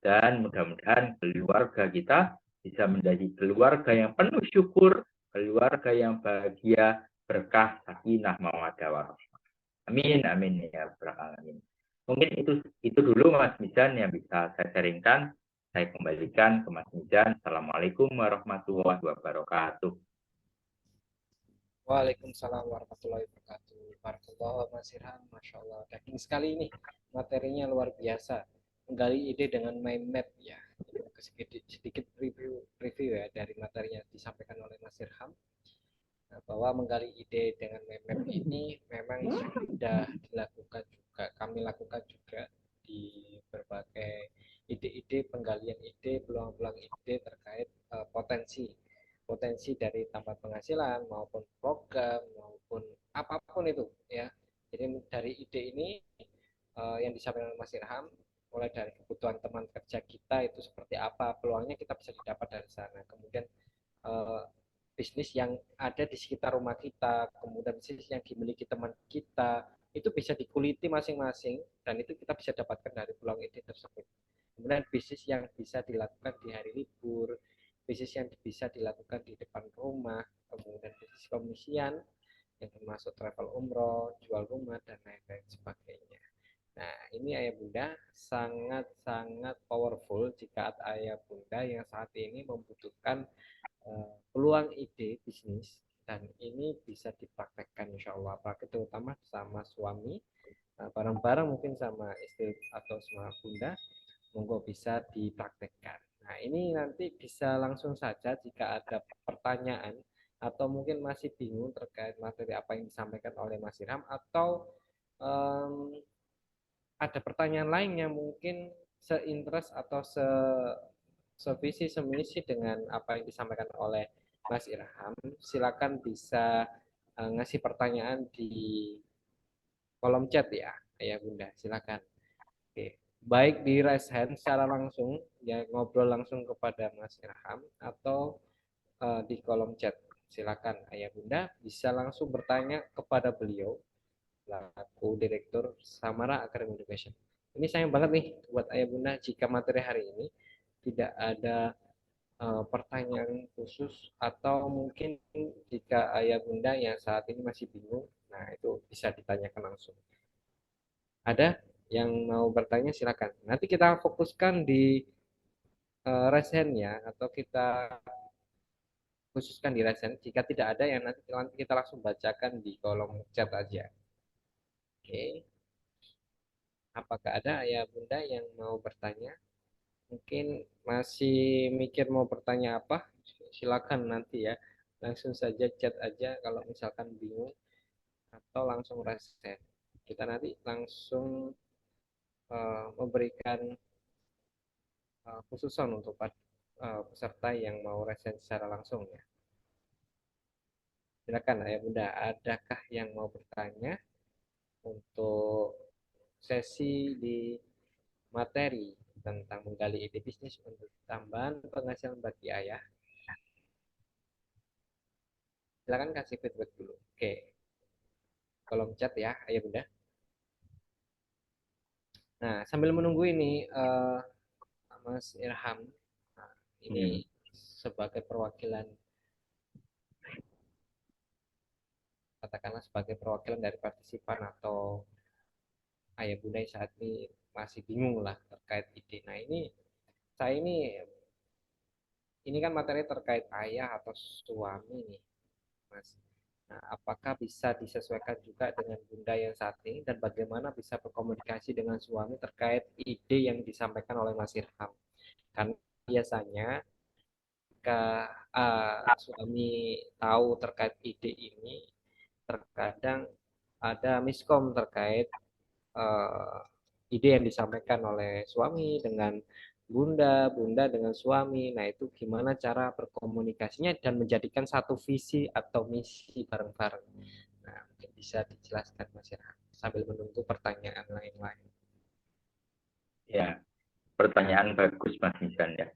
Speaker 3: Dan mudah-mudahan keluarga kita bisa menjadi keluarga yang penuh syukur, keluarga yang bahagia, berkah, sakinah, mawaddah, warahmah. Amin, amin ya rabbal alamin. Mungkin itu dulu Mas Mizan yang bisa saya sharingkan. Saya kembalikan ke Mas Mizan. Assalamualaikum warahmatullahi wabarakatuh.
Speaker 1: Waalaikumsalam warahmatullahi wabarakatuh. Barakallahu Mas Irham, Masya Allah. Daging sekali ini, materinya luar biasa. Menggali ide dengan mind map ya. Sedikit review ya dari materi yang disampaikan oleh Mas Irham. Nah, bahwa menggali ide dengan mind map ini memang sudah dilakukan juga, kami lakukan juga di berbagai ide-ide, penggalian ide, peluang-peluang ide terkait potensi dari tambahan penghasilan maupun program maupun apapun itu ya. Jadi dari ide ini yang disampaikan oleh Mas Irham, mulai dari kebutuhan teman kerja kita itu seperti apa, peluangnya kita bisa didapat dari sana. Kemudian bisnis yang ada di sekitar rumah kita, kemudian bisnis yang dimiliki teman kita, itu bisa dikuliti masing-masing dan itu kita bisa dapatkan dari peluang ide tersebut. Kemudian bisnis yang bisa dilakukan di hari libur, bisnis yang bisa dilakukan di depan rumah, kemudian bisnis komisian yang termasuk travel umroh, jual rumah dan lain-lain sebagainya. Nah, ini ayah bunda sangat-sangat powerful jika ayah bunda yang saat ini membutuhkan peluang ide bisnis dan ini bisa dipraktekkan insya Allah, apalagi terutama sama suami, bareng-bareng mungkin sama istri atau sama bunda, monggo bisa dipraktekkan. Nah, ini nanti bisa langsung saja jika ada pertanyaan atau mungkin masih bingung terkait materi apa yang disampaikan oleh Mas Irham atau um, ada pertanyaan lain yang mungkin seinterest atau sevisi semisi dengan apa yang disampaikan oleh Mas Irham, silakan bisa ngasih pertanyaan di kolom chat ya, Ayah Bunda, silakan. Oke. Baik di raise hand secara langsung, ya ngobrol langsung kepada Mas Irham atau di kolom chat. Silakan Ayah Bunda bisa langsung bertanya kepada beliau selaku Direktur Samara Academy Education. Ini sayang banget nih buat Ayah Bunda jika materi hari ini tidak ada pertanyaan khusus atau mungkin jika Ayah Bunda yang saat ini masih bingung, nah itu bisa ditanyakan langsung. Ada yang mau bertanya silakan. Nanti kita fokuskan di resennya atau kita khususkan di resen. Jika tidak ada yang nanti kita langsung bacakan di kolom chat aja. Oke. Apakah ada ayah bunda yang mau bertanya? Mungkin masih mikir mau bertanya apa? Silakan nanti ya. Langsung saja chat aja kalau misalkan bingung atau langsung resen. Kita nanti langsung memberikan khususan untuk peserta yang mau resen secara langsung ya. Silakan ayah bunda, adakah yang mau bertanya untuk sesi di materi tentang menggali ide bisnis untuk tambahan penghasilan bagi ayah? Silakan kasih feedback dulu. Oke, kolom chat ya ayah bunda. Nah, sambil menunggu ini Mas Irham, nah, ini sebagai perwakilan, katakanlah sebagai perwakilan dari partisipan atau ayah bunda yang saat ini masih bingung lah terkait ide. Nah, ini kan materi terkait ayah atau suami nih, Mas. Nah, apakah bisa disesuaikan juga dengan bunda yang saat ini dan bagaimana bisa berkomunikasi dengan suami terkait ide yang disampaikan oleh Mas Irham? Karena biasanya jika suami tahu terkait ide ini, terkadang ada miskom terkait uh, ide yang disampaikan oleh suami dengan bunda, bunda dengan suami. Nah, itu gimana cara berkomunikasinya dan menjadikan satu visi atau misi bareng-bareng. Nah, mungkin bisa dijelaskan Mas ya, sambil menunggu pertanyaan lain-lain.
Speaker 3: Ya, pertanyaan bagus Mas Nisan ya.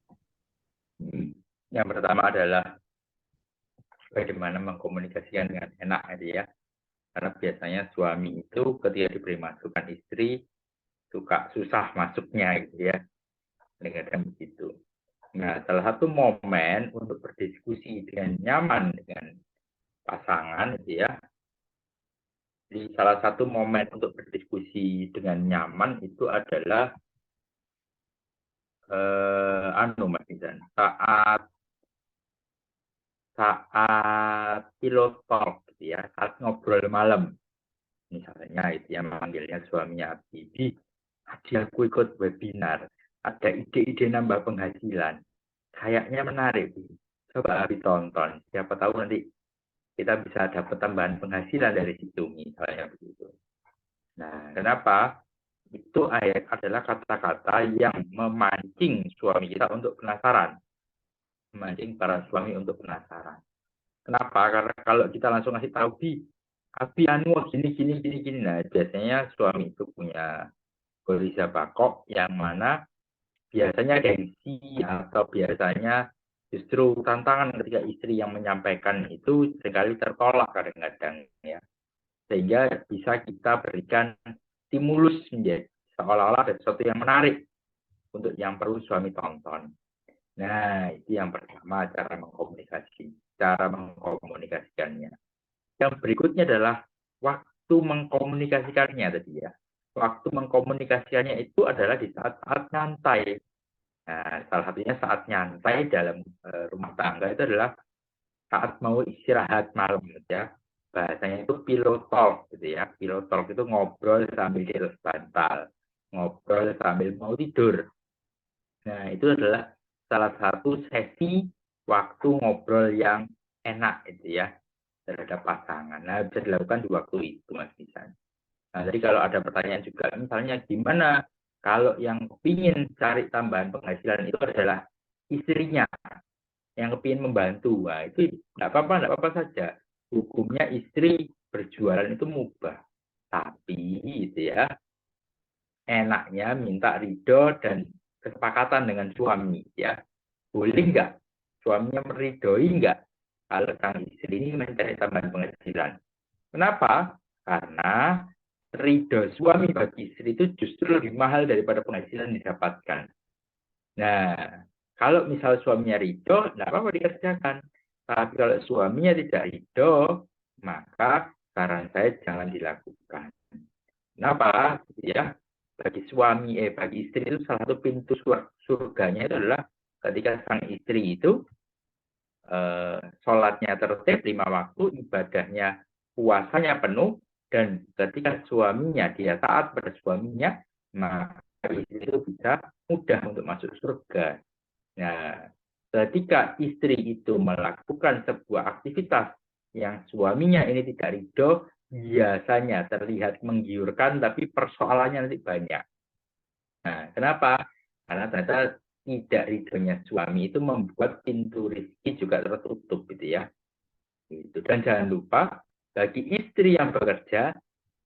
Speaker 3: Yang pertama adalah bagaimana mengkomunikasikan dengan enak ya. Karena biasanya suami itu ketika diberi masukan istri suka susah masuknya gitu ya. Kadang begitu. Nah, salah satu momen untuk berdiskusi dengan nyaman dengan pasangan gitu ya. Di salah satu momen untuk berdiskusi dengan nyaman itu adalah Mas Izan, saat pilot talk gitu ya, saat ngobrol malam. Misalnya itu yang memanggilnya suaminya Bibi, tadi aku ikut webinar, ada ide-ide nambah penghasilan. Kayaknya menarik. Coba Abi tonton, siapa tahu nanti kita bisa dapat tambahan penghasilan dari situ, misalnya begitu. Nah, kenapa? Itu adalah kata-kata yang memancing suami kita untuk penasaran. Memancing para suami untuk penasaran. Kenapa? Karena kalau kita langsung ngasih tahu, Abi anu gini. Nah, biasanya suami itu punya goriza bakok yang mana biasanya gengsi atau biasanya justru tantangan ketika istri yang menyampaikan itu sekali tertolak kadang-kadang ya. Sehingga bisa kita berikan stimulus menjadi seolah-olah ada sesuatu yang menarik untuk yang perlu suami tonton. Nah, itu yang pertama cara mengkomunikasikannya. Yang berikutnya adalah waktu mengkomunikasikannya tadi ya. Waktu mengkomunikasikannya itu adalah di saat-saat nyantai. Nah, salah satunya saat nyantai dalam rumah tangga itu adalah saat mau istirahat malam ya. Bahasanya itu pillow talk gitu ya. Pillow talk itu ngobrol sambil di atas bantal, ngobrol sambil mau tidur. Nah, itu adalah salah satu sesi waktu ngobrol yang enak itu ya terhadap pasangan. Nah, bisa dilakukan di waktu itu Mas Nisan. Nah, jadi kalau ada pertanyaan juga, misalnya gimana kalau yang kepingin cari tambahan penghasilan itu adalah istrinya yang kepingin membantu, nah, itu nggak apa-apa saja. Hukumnya istri berjualan itu mubah, tapi itu ya enaknya minta ridho dan kesepakatan dengan suami ya. Boleh nggak suaminya meridhoi nggak kalau sang istri ini mencari tambahan penghasilan? Kenapa? Karena ridho suami bagi istri itu justru lebih mahal daripada penghasilan yang didapatkan. Nah, kalau misal suaminya ridho, tidak apa-apa dikerjakan. Tapi kalau suaminya tidak ridho, maka saran saya jangan dilakukan. Kenapa? Ya, bagi istri itu salah satu pintu surganya itu adalah ketika sang istri itu sholatnya tertib 5 waktu, ibadahnya, puasanya penuh, dan ketika suaminya dia taat pada suaminya, maka istri itu bisa mudah untuk masuk surga. Nah, ketika istri itu melakukan sebuah aktivitas yang suaminya ini tidak ridho, biasanya terlihat menggiurkan, tapi persoalannya nanti banyak. Nah, kenapa? Karena ternyata tidak ridhonya suami itu membuat pintu rezeki juga tertutup, gitu ya. Gitu. Dan jangan lupa, bagi istri yang bekerja,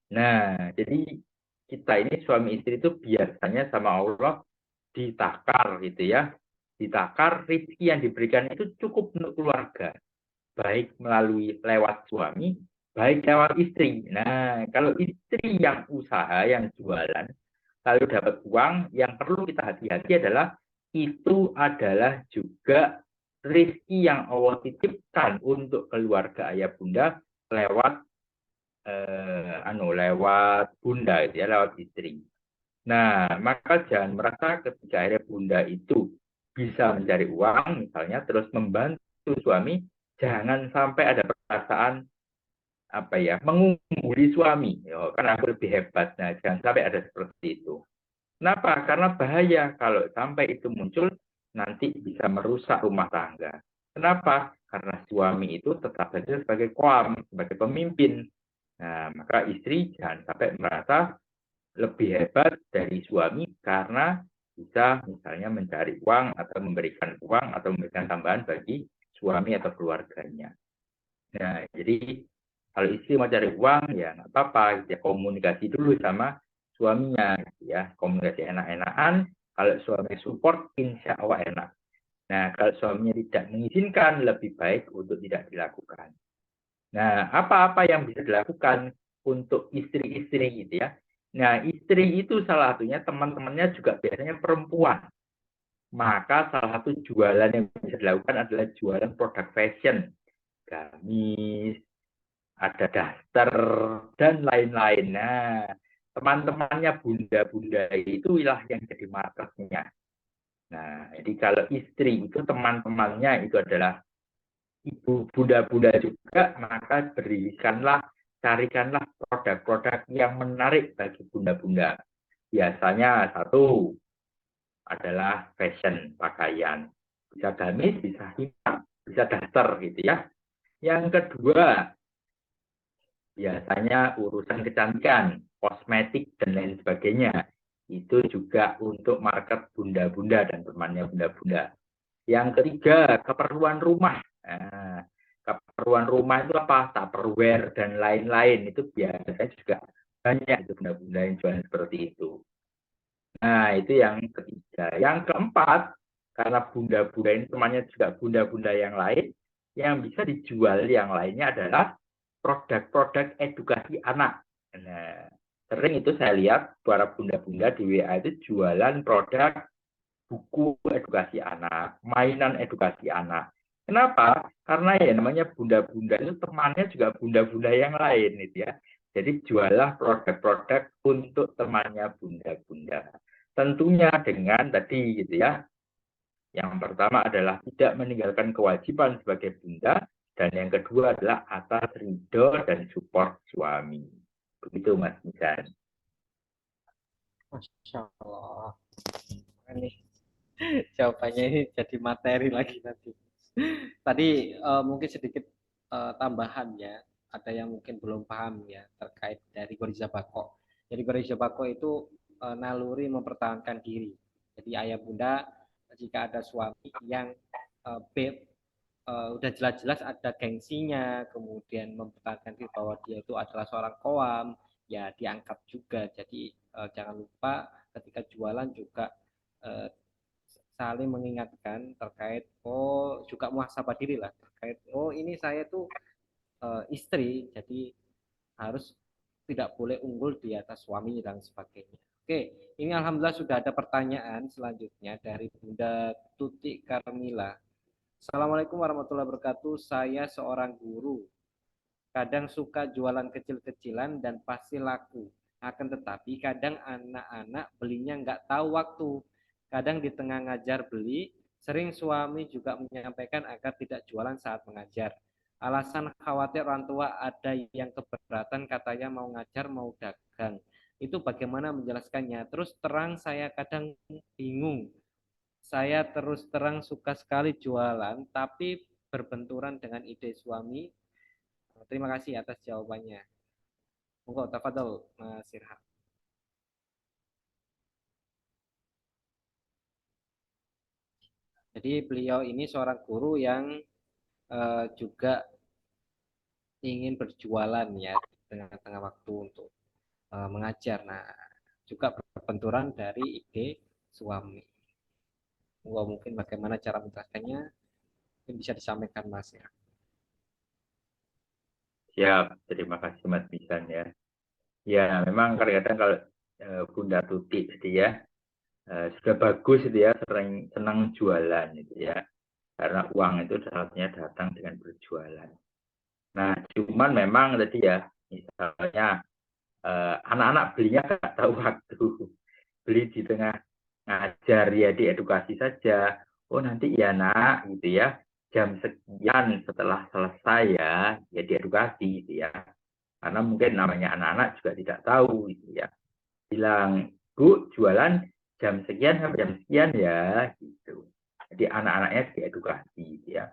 Speaker 3: nah, jadi kita ini suami istri itu biasanya sama Allah ditakar, gitu ya. Ditakar rezeki yang diberikan itu cukup untuk keluarga, baik melalui lewat suami, baik lewat istri. Nah, kalau istri yang usaha, yang jualan, lalu dapat uang, yang perlu kita hati-hati adalah itu adalah juga rezeki yang Allah titipkan untuk keluarga ayah bunda lewat lewat bunda itu ya, lewat istri. Nah, maka jangan merasa ketika akhirnya bunda itu bisa mencari uang, misalnya terus membantu suami, jangan sampai ada perasaan apa ya mengungguli suami, kan aku lebih hebat. Nah, jangan sampai ada seperti itu. Kenapa? Karena bahaya kalau sampai itu muncul, nanti bisa merusak rumah tangga. Kenapa? Karena suami itu tetap saja sebagai qawam, sebagai pemimpin. Nah, maka istri jangan sampai merasa lebih hebat dari suami karena bisa misalnya mencari uang atau memberikan uang atau memberikan tambahan bagi suami atau keluarganya. Nah, jadi kalau istri mau cari uang ya nggak apa-apa, ya komunikasi dulu sama suaminya, ya komunikasi enak-enakan. Kalau suami support, insya Allah enak. Nah, kalau suaminya tidak mengizinkan, lebih baik untuk tidak dilakukan. Nah, apa-apa yang bisa dilakukan untuk istri-istri gitu ya. Nah, istri itu salah satunya teman-temannya juga biasanya perempuan. Maka salah satu jualan yang bisa dilakukan adalah jualan produk fashion. Gamis, ada daster, dan lain-lain. Nah, teman-temannya bunda-bunda itu lah yang jadi marketnya. Nah, jadi kalau istri itu teman-temannya itu adalah ibu bunda-bunda juga, maka berikanlah, carikanlah produk-produk yang menarik bagi bunda-bunda. Biasanya satu adalah fashion pakaian. Bisa gamis, bisa hijab, bisa daster gitu ya. Yang kedua, biasanya urusan kecantikan, kosmetik, dan lain sebagainya. Itu juga untuk market bunda-bunda dan temannya bunda-bunda. Yang ketiga, keperluan rumah. Nah, keperluan rumah itu apa? Tupperware dan lain-lain. Itu biasanya juga banyak itu bunda-bunda yang jualan seperti itu. Nah, itu yang ketiga. Yang keempat, karena bunda-bunda ini temannya juga bunda-bunda yang lain, yang bisa dijual yang lainnya adalah produk-produk edukasi anak. Nah, sering itu saya lihat para bunda-bunda di WA itu jualan produk buku edukasi anak, mainan edukasi anak. Kenapa? Karena ya namanya bunda-bunda itu temannya juga bunda-bunda yang lain gitu ya. Jadi jualah produk-produk untuk temannya bunda-bunda. Tentunya dengan tadi gitu ya. Yang pertama adalah tidak meninggalkan kewajiban sebagai bunda, dan yang kedua adalah atas ridho dan support suami. Begitu Mas Misan.
Speaker 1: Masya Allah. Ini jawabannya ini jadi materi lagi nanti. Tadi mungkin sedikit tambahan ya. ada yang mungkin belum paham ya terkait dari Goriza Bako. Jadi Goriza Bako itu naluri mempertahankan diri. Jadi ayah bunda jika ada suami yang udah jelas-jelas ada gengsinya, kemudian mempertahankan diri bahwa dia itu adalah seorang koam, ya diangkat juga. Jadi jangan lupa ketika jualan juga uh, saling mengingatkan terkait juga muhasabah diri lah terkait ini saya tuh istri, jadi harus tidak boleh unggul di atas suami dan sebagainya. Oke, ini alhamdulillah sudah ada pertanyaan selanjutnya dari Bunda Tuti Karmila. Assalamualaikum warahmatullahi wabarakatuh. Saya seorang guru. Kadang suka jualan kecil-kecilan dan pasti laku. Akan tetapi kadang anak-anak belinya nggak tahu waktu. Kadang di tengah ngajar beli, sering suami juga menyampaikan agar tidak jualan saat mengajar. Alasan khawatir orang tua ada yang keberatan katanya mau ngajar mau dagang. Itu bagaimana menjelaskannya? Terus terang saya kadang bingung. Saya terus terang suka sekali jualan, tapi berbenturan dengan ide suami. Terima kasih atas jawabannya. Monggo, tafadhol, Mas Irham. Jadi beliau ini seorang guru yang juga ingin berjualan ya di tengah-tengah waktu untuk mengajar. Nah, juga berbenturan dari ide suami. Mungkin bagaimana cara menjelaskannya, mungkin bisa disampaikan Mas Irham.
Speaker 3: Siap, terima kasih Mas Bisan ya. Ya, memang kadang-kadang kalau Bunda Tuti gitu ya, sudah bagus gitu ya, sering senang jualan gitu ya. Karena uang itu saatnya datang dengan berjualan. Nah, cuman memang tadi ya, misalnya anak-anak belinya nggak tahu waktu. Beli di tengah ngajar ya, diedukasi saja. Oh nanti ya nak gitu ya, jam sekian setelah selesai ya diedukasi gitu ya. Karena mungkin namanya anak-anak juga tidak tahu gitu ya. Bilang, Bu, jualan jam sekian sampai jam sekian ya gitu. Jadi anak-anaknya diedukasi gitu ya.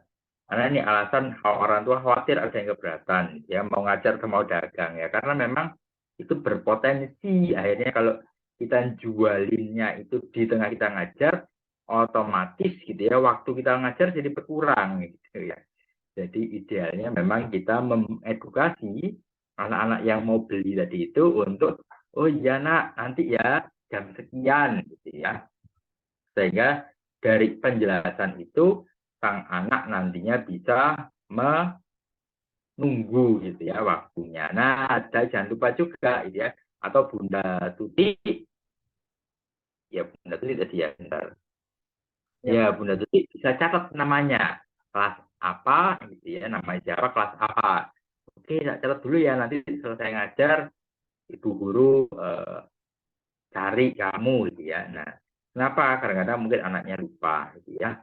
Speaker 3: Karena ini alasan orang tua khawatir ada yang keberatan ya, mau ngajar atau mau dagang ya. Karena memang itu berpotensi akhirnya kalau kita jualinnya itu di tengah kita ngajar, otomatis gitu ya waktu kita ngajar jadi berkurang gitu ya. Jadi idealnya memang kita mengedukasi anak-anak yang mau beli tadi itu untuk oh iya nak nanti ya jam sekian gitu ya. Sehingga dari penjelasan itu sang anak nantinya bisa menunggu gitu ya waktunya. Nah, ada jangan lupa juga gitu ya atau Bunda Tuti ya Bunda Tuti tadi ya bentar. Ya Bunda Tuti bisa catat namanya kelas apa gitu ya namanya siapa kelas apa. Oke, catat dulu ya nanti selesai ngajar ibu guru cari kamu gitu ya. Nah, kenapa? Kadang-kadang mungkin anaknya lupa gitu ya.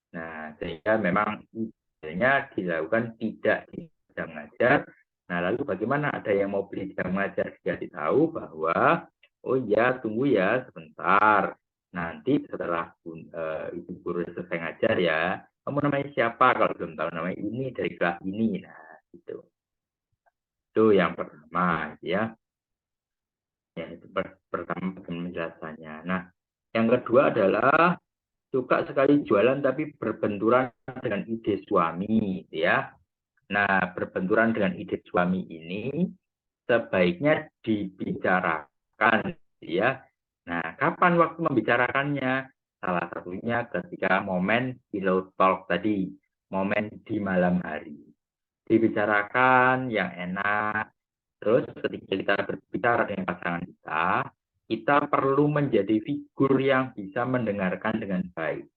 Speaker 3: Nah, sehingga memang idealnya dilakukan tidak di jam ngajar. Nah, lalu bagaimana ada yang mau beli jam ngajar sudah tahu bahwa oh ya tunggu ya sebentar. Nanti setelah ibu guru selesai ngajar ya, kamu namanya siapa? Kalau belum tahu namanya ini dari kelas ini. Nah, gitu. Itu yang pertama ya. Ya, itu pertama penjelasannya. Nah, yang kedua adalah suka sekali jualan tapi berbenturan dengan ide suami, gitu ya. Nah, berbenturan dengan ide suami ini sebaiknya dibicarakan, gitu ya. Nah, kapan waktu membicarakannya? Salah satunya ketika momen pillow talk tadi, momen di malam hari. Dibicarakan yang enak. Terus ketika kita berbicara dengan pasangan kita perlu menjadi figur yang bisa mendengarkan dengan baik.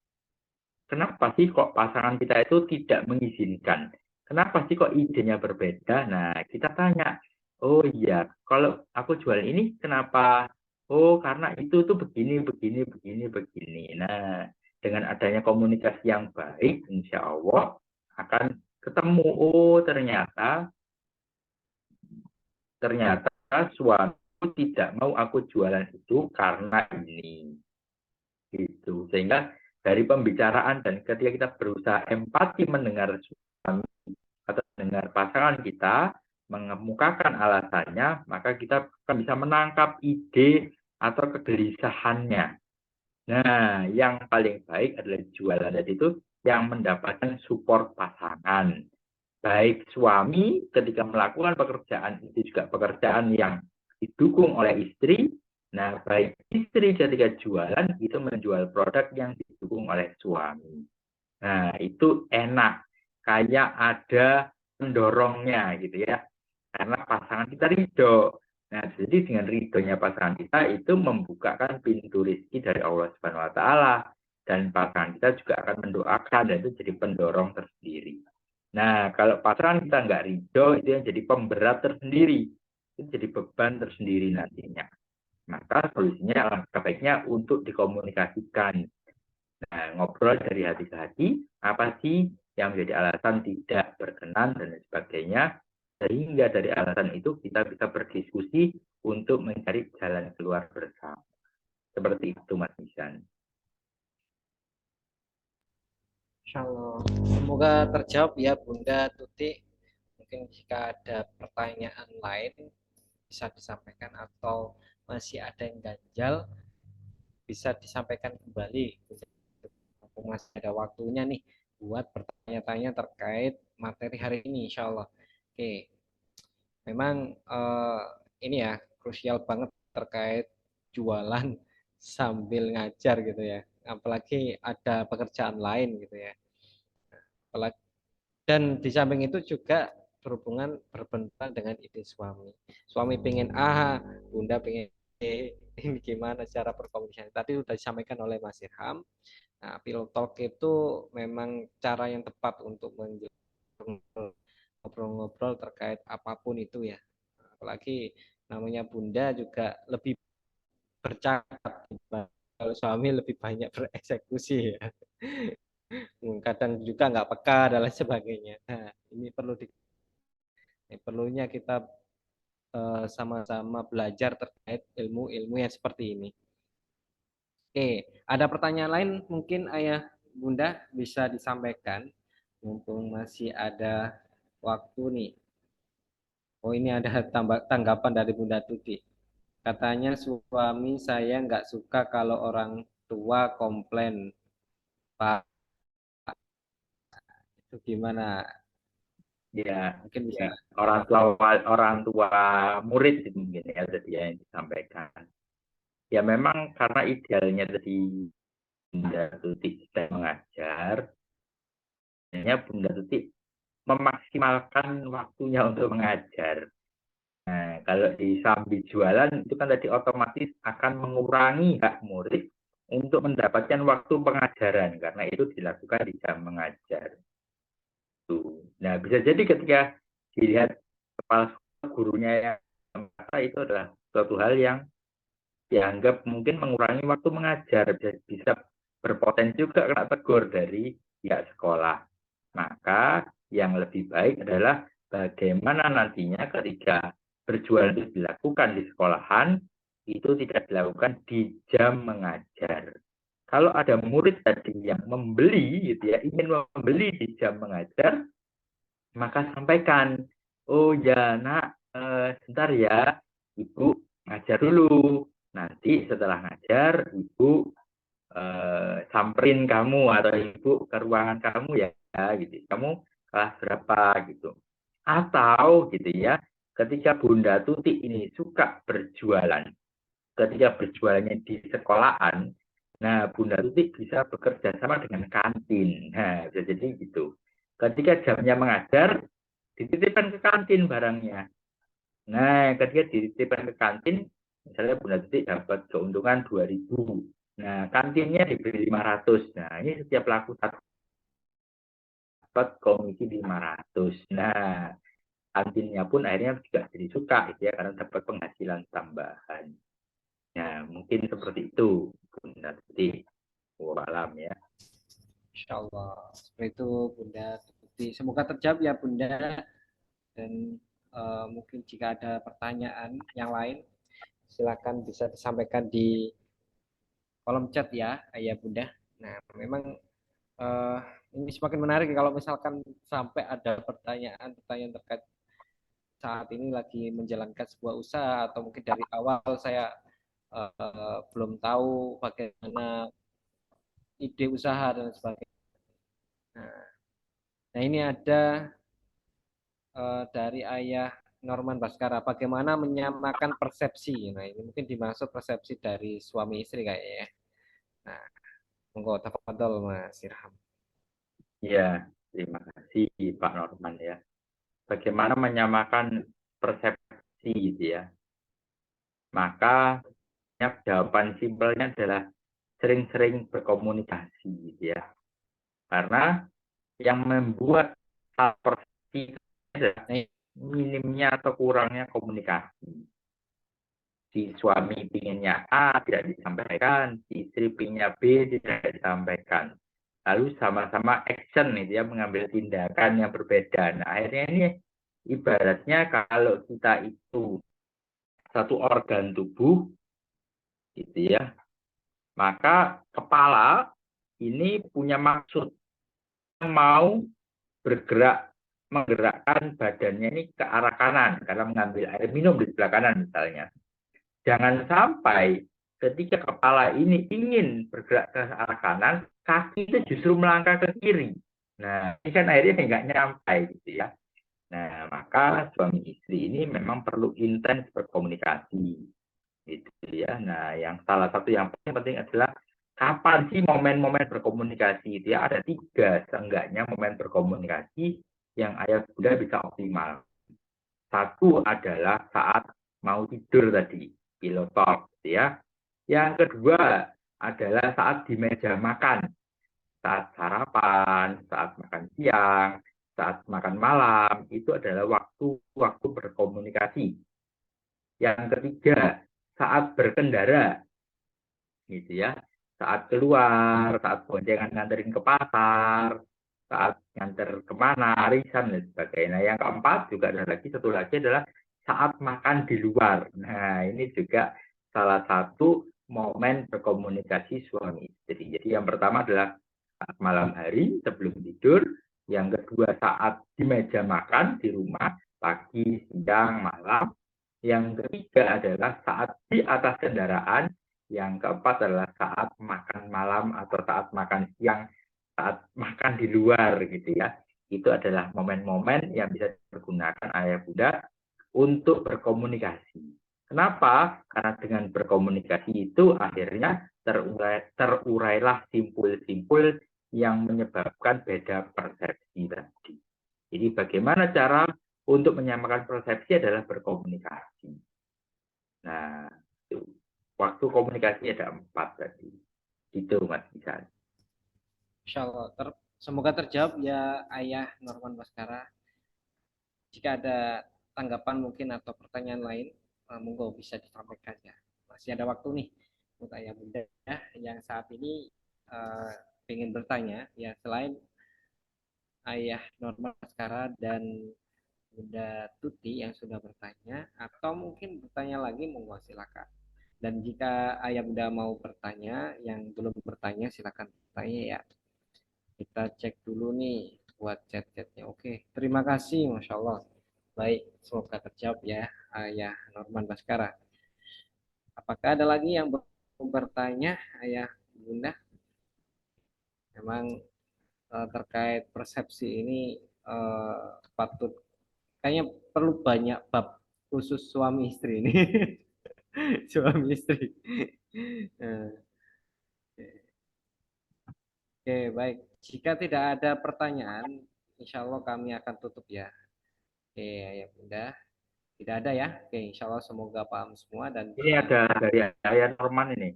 Speaker 3: Kenapa sih kok pasangan kita itu tidak mengizinkan? Kenapa sih kok idenya berbeda? Nah, kita tanya, oh iya, kalau aku jual ini kenapa? Oh, karena itu tuh begini, begini, begini, begini. Nah, dengan adanya komunikasi yang baik, insya Allah akan ketemu, oh ternyata suatu tidak mau aku jualan itu karena ini gitu sehingga dari pembicaraan dan ketika kita berusaha empati mendengar suami atau dengar pasangan kita mengemukakan alasannya, maka kita akan bisa menangkap ide atau kegelisahannya. Nah, yang paling baik adalah jualan tadi itu yang mendapatkan support pasangan. Baik suami ketika melakukan pekerjaan itu juga pekerjaan yang didukung oleh istri. Nah, baik istri ketika jualan itu menjual produk yang didukung oleh suami. Nah, itu enak. Kayak ada pendorongnya gitu ya. Karena pasangan kita ridho. Nah, jadi dengan ridhonya pasangan kita itu membukakan pintu rezeki dari Allah Subhanahu wa taala dan pasangan kita juga akan mendoakan dan itu jadi pendorong tersendiri. Nah, kalau pasangan kita nggak ridho itu yang jadi pemberat tersendiri. Itu jadi beban tersendiri nantinya. Maka solusinya alangkah baiknya untuk dikomunikasikan. Nah, ngobrol dari hati ke hati, apa sih yang menjadi alasan tidak berkenan dan lain sebagainya, sehingga dari alasan itu kita bisa berdiskusi untuk mencari jalan keluar bersama. Seperti itu, Mas Nisan.
Speaker 1: Insya Allah. Semoga terjawab ya Bunda Tuti. Mungkin jika ada pertanyaan lain bisa disampaikan atau masih ada yang ganjal bisa disampaikan kembali. Masih ada waktunya nih buat bertanya-tanya terkait materi hari ini insya Allah. Oke, memang ini ya krusial banget terkait jualan sambil ngajar gitu ya. Apalagi ada pekerjaan lain gitu ya. Apalagi, dan di samping itu juga berhubungan berbenturan dengan ide suami. Suami pengen A, Bunda pengen B. Ini gimana cara berkomunikasi? Tadi sudah disampaikan oleh Mas Irham. Nah, pillow talk itu memang cara yang tepat untuk ngobrol-ngobrol terkait apapun itu ya. Apalagi namanya Bunda juga lebih bercakap. Kalau suami lebih banyak bereksekusi ya. Kadang juga nggak peka dan lain sebagainya. Nah, ini perlunya kita sama-sama belajar terkait ilmu-ilmu yang seperti ini. Oke, ada pertanyaan lain mungkin Ayah Bunda bisa disampaikan mumpung masih ada waktu nih. Oh ini ada tanggapan dari Bunda Tuti. Katanya suami saya nggak suka kalau orang tua komplain. Pak, itu gimana?
Speaker 3: Ya,
Speaker 1: Mungkin bisa.
Speaker 3: ya orang tua murid itu mungkin ya tadi yang disampaikan. Ya memang karena idealnya tadi Bunda Tuti sedang mengajar, hanya Bunda Tuti memaksimalkan waktunya untuk mengajar. Nah, kalau di sambil jualan itu kan tadi otomatis akan mengurangi hak murid untuk mendapatkan waktu pengajaran karena itu dilakukan di jam mengajar. Nah, bisa jadi ketika dilihat kepala gurunya yang merasa itu adalah suatu hal yang dianggap mungkin mengurangi waktu mengajar, bisa berpotensi juga kena tegur dari pihak sekolah. Maka yang lebih baik adalah bagaimana nantinya ketika berjualan itu dilakukan di sekolahan, itu tidak dilakukan di jam mengajar. Kalau ada murid tadi yang membeli, gitu ya, ingin membeli di jam mengajar, maka sampaikan, oh ya nak, sebentar ya, ibu ngajar dulu. Nanti setelah ngajar, ibu samperin kamu atau ibu ke ruangan kamu ya, gitu. Kamu kelas berapa gitu. Atau gitu ya, ketika Bunda Tuti ini suka berjualan, ketika berjualannya di sekolahan, nah Bunda Tuti bisa bekerja sama dengan kantin. Nah, bisa jadi gitu. Ketika jamnya mengajar, dititipkan ke kantin barangnya. Nah, ketika dititipkan ke kantin, misalnya Bunda Tuti dapat keuntungan 2.000. Nah, kantinnya diberi 500. Nah, ini setiap laku satu dapat komisi 500. Nah, kantinnya pun akhirnya juga jadi suka gitu ya, karena dapat penghasilan tambahan. Nah, mungkin seperti itu, Bunda Tuti. Walam ya.
Speaker 1: Insya Allah. Seperti itu Bunda Tuti. Semoga terjawab ya Bunda. Dan mungkin jika ada pertanyaan yang lain, silakan bisa disampaikan di kolom chat ya, Ayah Bunda. Nah, memang ini semakin menarik kalau misalkan sampai ada pertanyaan-pertanyaan terkait saat ini lagi menjalankan sebuah usaha atau mungkin dari awal saya belum tahu bagaimana ide usaha dan sebagainya. Nah, nah ini ada dari Ayah Norman Baskara, bagaimana menyamakan persepsi. Nah ini mungkin dimaksud persepsi dari suami istri kayaknya ya. Nah, monggo tafadhol Mas Irham.
Speaker 3: Ya, terima kasih Pak Norman ya. Bagaimana menyamakan persepsi gitu ya. Maka jawaban simpelnya adalah sering-sering berkomunikasi gitu ya. Karena yang membuat persepsi adalah minimnya atau kurangnya komunikasi. Si suami pinginnya A tidak disampaikan, si istri pinginnya B tidak disampaikan. Lalu sama-sama action itu ya, mengambil tindakan yang berbeda. Nah, akhirnya ini ibaratnya kalau kita itu satu organ tubuh gitu ya, maka kepala ini punya maksud mau bergerak, menggerakkan badannya ini ke arah kanan karena mengambil air minum di sebelah kanan misalnya. Jangan sampai ketika kepala ini ingin bergerak ke arah kanan, kaki itu justru melangkah ke kiri. Nah, ini kan akhirnya nggak nyampai gitu ya. Nah, maka suami istri ini memang perlu intens berkomunikasi. Gitu ya. Nah, yang salah satu yang paling penting adalah kapan sih momen-momen berkomunikasi itu ya. Ada 3 seenggaknya momen berkomunikasi yang ayah bunda bisa optimal. Satu adalah saat mau tidur tadi, pillow talk, gitu ya. Yang kedua adalah saat di meja makan, saat sarapan, saat makan siang, saat makan malam, itu adalah waktu-waktu berkomunikasi. Yang ketiga, saat berkendara, gitu ya. Saat keluar, saat boncengan nganterin ke pasar, saat nganter kemana, arisan dan sebagainya. Yang keempat juga ada lagi, satu lagi adalah saat makan di luar. Nah, ini juga salah satu momen berkomunikasi suami istri. Jadi yang pertama adalah saat malam hari sebelum tidur, yang kedua saat di meja makan di rumah, pagi, siang, malam. Yang ketiga adalah saat di atas kendaraan, yang keempat adalah saat makan malam atau saat makan siang, saat makan di luar gitu ya. Itu adalah momen-momen yang bisa digunakan ayah bunda untuk berkomunikasi. Kenapa? Karena dengan berkomunikasi itu akhirnya terurailah simpul-simpul yang menyebabkan beda persepsi tadi. Jadi bagaimana cara untuk menyamakan persepsi adalah berkomunikasi. Nah, waktu komunikasi ada 4 tadi. Itu Mas Isan.
Speaker 1: Insya Allah. Semoga terjawab ya Ayah Norman Baskara. Jika ada tanggapan mungkin atau pertanyaan lain, monggo bisa disampaikan ya. Masih ada waktu nih untuk Ayah Bunda yang saat ini ingin bertanya ya, selain Ayah Norman Baskara dan Bunda Tuti yang sudah bertanya, atau mungkin bertanya lagi, monggo silakan. Dan jika Ayah Bunda mau bertanya, yang belum bertanya silakan bertanya ya. Kita cek dulu nih buat chat-chatnya. Oke, terima kasih, Masya Allah. Baik, semoga terjawab ya, Ayah Norman Baskara. Apakah ada lagi yang bertanya, Ayah Bunda? Memang terkait persepsi ini patut, kayaknya perlu banyak bab khusus suami istri ini. Suami istri. Oke, baik. Jika tidak ada pertanyaan, insya Allah kami akan tutup ya. Oke, Ayah Bunda. Tidak ada ya? Oke, insya Allah semoga paham semua dan
Speaker 3: Ini ada dari ayah Norman ini.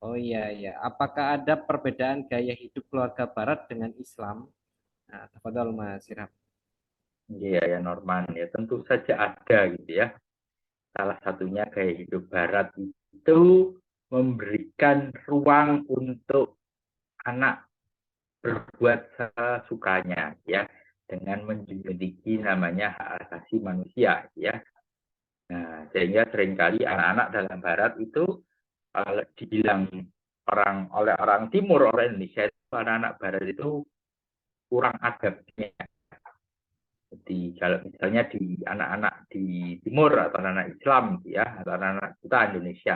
Speaker 1: oh iya iya. Apakah ada perbedaan gaya hidup keluarga Barat dengan Islam? Nah, tafadhol Mas Irham.
Speaker 3: Iya, ayah Norman ya. Tentu saja ada gitu ya. Salah satunya gaya hidup Barat itu memberikan ruang untuk anak berbuat sesukanya ya, dengan memiliki namanya hak asasi manusia ya. Nah, sehingga seringkali anak-anak dalam Barat itu kalau dibilang oleh orang Timur, orang Indonesia itu anak-anak Barat itu kurang adabnya. Jadi kalau misalnya di anak-anak di Timur atau anak-anak Islam ya, atau anak-anak kita Indonesia,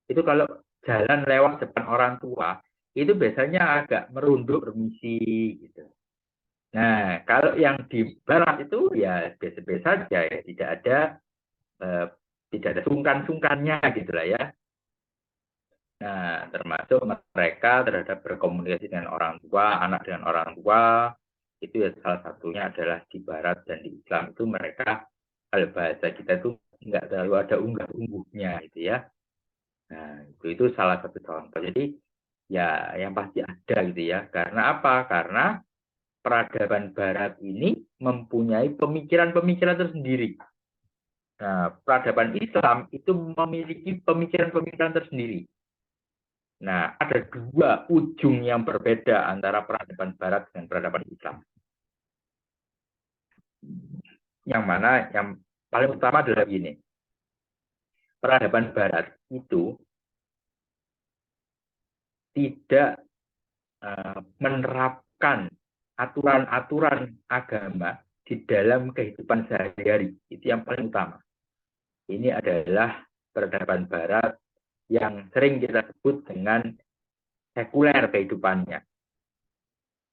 Speaker 3: itu kalau jalan lewat depan orang tua, itu biasanya agak merunduk remisi gitu. Nah, kalau yang di Barat itu ya biasa-biasa saja ya, tidak ada sungkan-sungkannya gitulah ya. Nah, termasuk mereka terhadap berkomunikasi dengan orang tua, anak dengan orang tua, itu ya salah satunya adalah di Barat dan di Islam itu mereka, kalau bahasa kita itu nggak terlalu ada unggah-ungguhnya gitu ya. Nah, itu salah satu contoh. Jadi ya yang pasti ada gitu ya. Karena apa? Karena peradaban Barat ini mempunyai pemikiran-pemikiran tersendiri. Nah, peradaban Islam itu memiliki pemikiran-pemikiran tersendiri. Nah, ada dua ujung yang berbeda antara peradaban Barat dan peradaban Islam. Yang mana yang paling utama adalah ini. Peradaban Barat itu tidak menerapkan aturan-aturan agama di dalam kehidupan sehari-hari. Itu yang paling utama. Ini adalah peradaban Barat yang sering kita sebut dengan sekuler kehidupannya.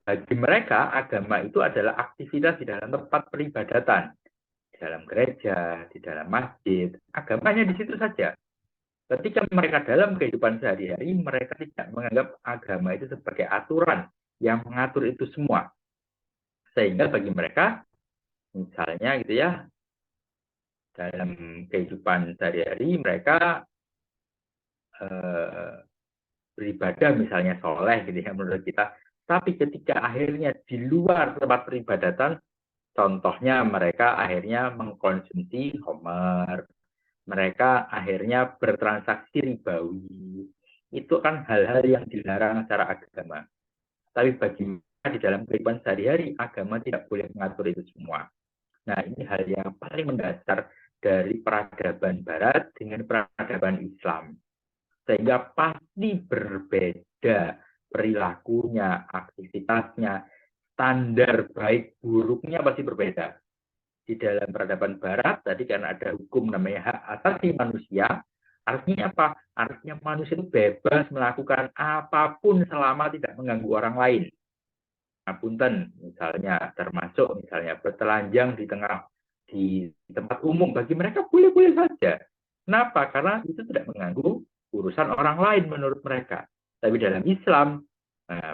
Speaker 3: Bagi mereka, agama itu adalah aktivitas di dalam tempat peribadatan. Di dalam gereja, di dalam masjid. Agamanya di situ saja. Ketika mereka dalam kehidupan sehari-hari, mereka tidak menganggap agama itu sebagai aturan yang mengatur itu semua. Sehingga bagi mereka, misalnya gitu ya, dalam kehidupan sehari-hari mereka beribadah misalnya soleh gitu ya menurut kita. Tapi ketika akhirnya di luar tempat peribadatan, contohnya mereka akhirnya mengkonsumsi khamar, mereka akhirnya bertransaksi ribawi. Itu kan hal-hal yang dilarang secara agama. Tapi bagi mereka di dalam kehidupan sehari-hari, agama tidak boleh mengatur itu semua. Nah, ini hal yang paling mendasar dari peradaban Barat dengan peradaban Islam. Sehingga pasti berbeda perilakunya, aktivitasnya, standar baik buruknya pasti berbeda. Di dalam peradaban Barat, tadi karena ada hukum namanya hak asasi manusia, artinya apa? Artinya manusia itu bebas melakukan apapun selama tidak mengganggu orang lain. Punten, misalnya termasuk misalnya bertelanjang di tempat umum, bagi mereka boleh-boleh saja. Kenapa? Karena itu tidak mengganggu urusan orang lain menurut mereka. Tapi dalam Islam,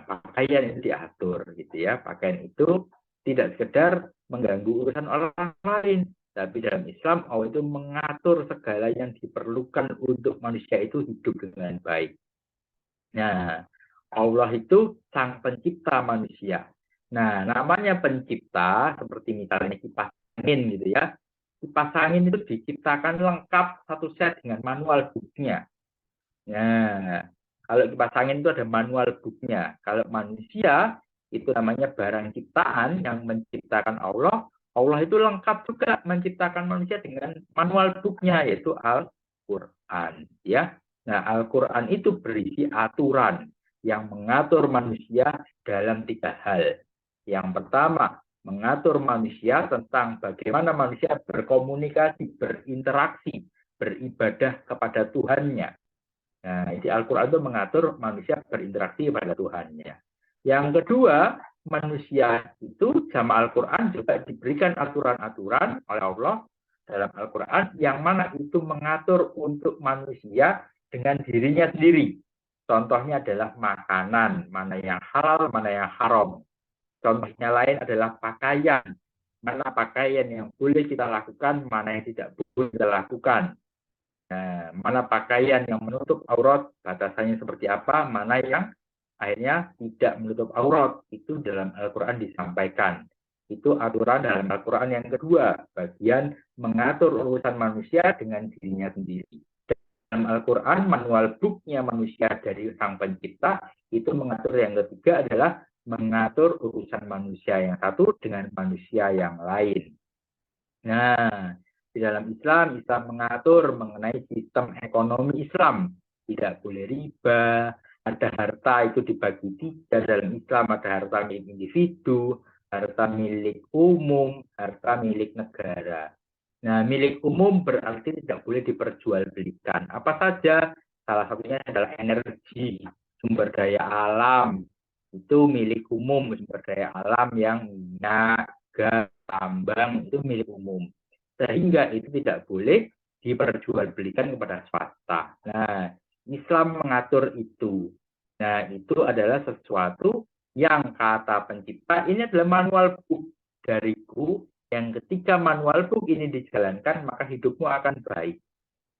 Speaker 3: pakaian itu diatur gitu ya. Pakaian itu tidak sekedar mengganggu urusan orang lain, tapi dalam Islam Allah itu mengatur segala yang diperlukan untuk manusia itu hidup dengan baik. Nah, Allah itu sang pencipta manusia. Nah, namanya pencipta seperti misalnya kipas angin gitu ya. Kipas angin itu diciptakan lengkap satu set dengan manual booknya. Nah, kalau kipas angin itu ada manual booknya. Kalau manusia itu namanya barang ciptaan yang menciptakan Allah. Allah itu lengkap juga menciptakan manusia dengan manual booknya yaitu Al-Quran. Ya, nah Al-Quran itu berisi aturan yang mengatur manusia dalam 3 hal. Yang pertama, mengatur manusia tentang bagaimana manusia berkomunikasi, berinteraksi, beribadah kepada Tuhannya. Nah, isi Al-Quran itu mengatur manusia berinteraksi kepada Tuhannya. Yang kedua, manusia itu sama Al-Quran juga diberikan aturan-aturan oleh Allah dalam Al-Quran yang mana itu mengatur untuk manusia dengan dirinya sendiri. Contohnya adalah makanan, mana yang halal, mana yang haram. Contohnya lain adalah pakaian, mana pakaian yang boleh kita lakukan, mana yang tidak boleh kita lakukan. Nah, mana pakaian yang menutup aurat, batasannya seperti apa, mana yang akhirnya tidak menutup aurat, itu dalam Al-Quran disampaikan. Itu aturan dalam Al-Quran yang kedua, bagian mengatur urusan manusia dengan dirinya sendiri. Dalam Al-Quran, manual booknya manusia dari sang pencipta, itu mengatur yang ketiga adalah mengatur urusan manusia yang satu dengan manusia yang lain. Nah, di dalam Islam, Islam mengatur mengenai sistem ekonomi Islam. Tidak boleh riba, ada harta itu dibagi tiga dalam Islam, ada harta milik individu, harta milik umum, harta milik negara. Nah, milik umum berarti tidak boleh diperjualbelikan. Apa saja? Salah satunya adalah energi, sumber daya alam. Itu milik umum, sumber daya alam yang minyak, gas, tambang, itu milik umum. Sehingga itu tidak boleh diperjualbelikan kepada swasta. Nah, Islam mengatur itu. Nah, itu adalah sesuatu yang kata pencipta, ini adalah manual book dariku, yang ketika manual book ini dijalankan, maka hidupmu akan baik.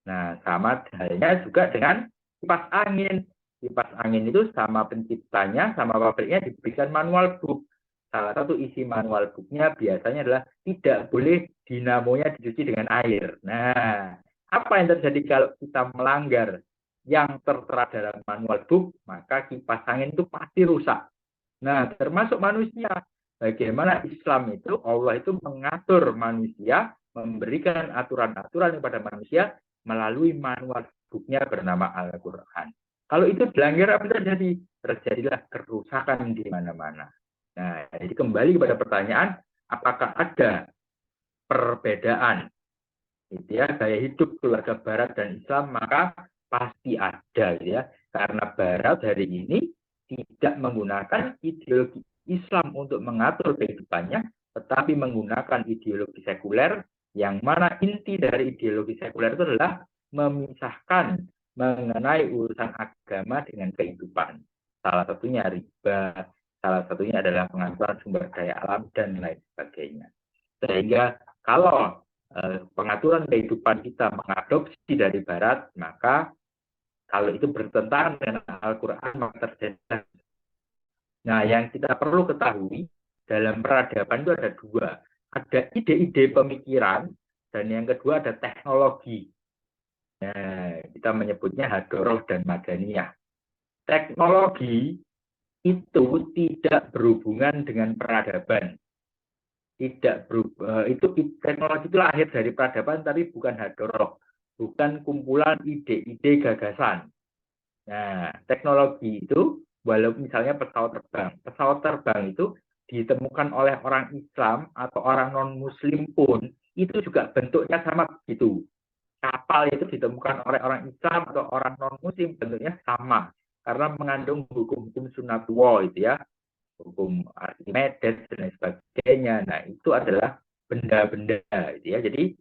Speaker 3: Nah, sama halnya juga dengan kipas angin. Kipas angin itu sama penciptanya, sama pabriknya diberikan manual book. Salah satu isi manual booknya biasanya adalah tidak boleh dinamonya dicuci dengan air. Nah, apa yang terjadi kalau kita melanggar yang tertera dalam manual book, maka kipas angin itu pasti rusak. Nah, termasuk manusia. Bagaimana Islam itu, Allah itu mengatur manusia, memberikan aturan-aturan kepada manusia melalui manual booknya bernama Al-Quran. Kalau itu dilanggar, apa terjadi? Terjadilah kerusakan di mana-mana. Nah, jadi kembali kepada pertanyaan, apakah ada perbedaan gitu ya, gaya hidup keluarga Barat dan Islam? Maka pasti ada, gitu ya. Karena Barat hari ini tidak menggunakan ideologi Islam untuk mengatur kehidupannya, tetapi menggunakan ideologi sekuler, yang mana inti dari ideologi sekuler itu adalah memisahkan mengenai urusan agama dengan kehidupan. Salah satunya riba, salah satunya adalah pengaturan sumber daya alam, dan lain sebagainya. Sehingga kalau pengaturan kehidupan kita mengadopsi dari Barat, maka kalau itu bertentangan dengan Al-Quran, maka terjadi. Nah, yang kita perlu ketahui, dalam peradaban itu ada dua. Ada ide-ide pemikiran, dan yang kedua ada teknologi. Nah, kita menyebutnya hadoroh dan madaniyah. Teknologi itu tidak berhubungan dengan peradaban. Tidak itu teknologi itu lahir dari peradaban, tapi bukan hadoroh, bukan kumpulan ide-ide gagasan. Nah, teknologi itu, walaupun misalnya pesawat terbang itu ditemukan oleh orang Islam atau orang non-Muslim pun, itu juga bentuknya sama begitu. Kapal itu ditemukan oleh orang Islam atau orang non-Muslim, bentuknya sama. Karena mengandung hukum-hukum sunatullah itu ya, hukum Archimedes dan lain sebagainya. Nah, itu adalah benda-benda itu ya. Jadi,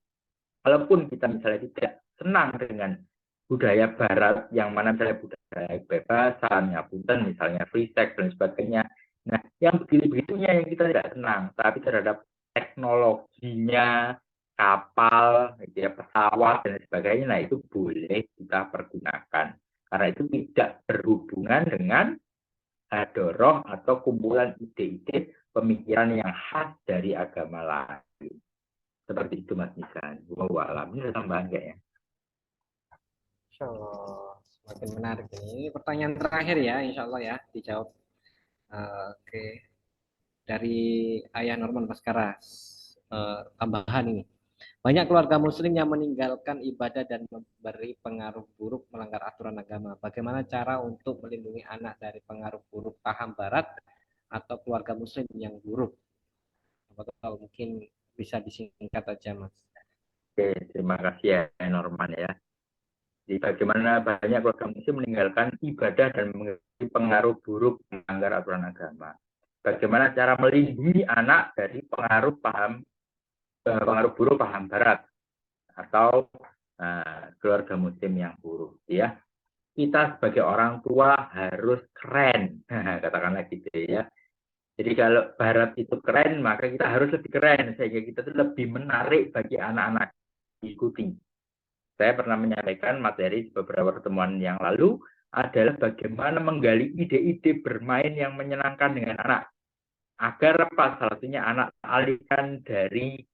Speaker 3: walaupun kita misalnya tidak senang dengan budaya Barat, yang mana misalnya budaya kebebasan, punten, misalnya free sex dan sebagainya. Nah, yang begitu-begitunya yang kita tidak senang, tapi terhadap teknologinya, kapal, ya, pesawat dan sebagainya, nah itu boleh kita pergunakan. Karena itu tidak berhubungan dengan hadoroh atau kumpulan ide-ide pemikiran yang khas dari agama lain. Seperti itu Mas Nisan. Wallahualam. Ini tambahan kayaknya.
Speaker 1: So, semakin menarik ini. Ini pertanyaan terakhir ya, insya Allah ya, dijawab. Oke. Dari Ayah Norman Baskara, tambahan ini. Banyak keluarga muslim yang meninggalkan ibadah dan memberi pengaruh buruk melanggar aturan agama. Bagaimana cara untuk melindungi anak dari pengaruh buruk paham Barat atau keluarga muslim yang buruk? Atau mungkin bisa disingkat aja, Mas.
Speaker 3: Oke, terima kasih ya Norman ya. Jadi bagaimana banyak keluarga muslim meninggalkan ibadah dan memberi pengaruh buruk melanggar aturan agama. Bagaimana cara melindungi anak dari pengaruh buruk paham Barat atau keluarga muslim yang buruk ya. Kita sebagai orang tua harus keren, katakanlah gitu ya. Jadi kalau Barat itu keren, maka kita harus lebih keren sehingga kita itu lebih menarik bagi anak-anak diikuti. Saya pernah menyampaikan materi di beberapa pertemuan yang lalu adalah bagaimana menggali ide-ide bermain yang menyenangkan dengan anak. Agar apa? Salah satunya anak alihkan dari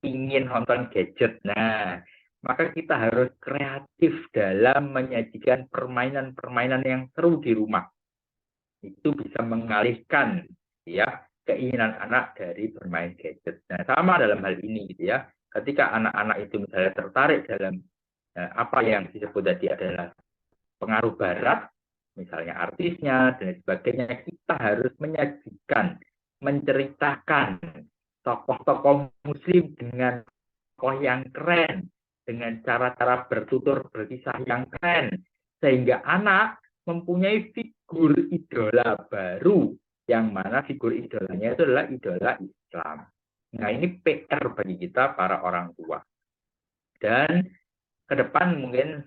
Speaker 3: ingin nonton gadget. Nah, maka kita harus kreatif dalam menyajikan permainan-permainan yang seru di rumah. Itu bisa mengalihkan ya keinginan anak dari bermain gadget. Nah, sama dalam hal ini gitu ya. Ketika anak-anak itu misalnya tertarik dalam apa yang disebut tadi adalah pengaruh Barat, misalnya artisnya dan sebagainya, kita harus menyajikan, menceritakan tokoh-tokoh muslim dengan tokoh yang keren, dengan cara-cara bertutur berkisah yang keren, sehingga anak mempunyai figur idola baru, yang mana figur idolanya itu adalah idola Islam. Nah, ini PR bagi kita para orang tua. Dan ke depan mungkin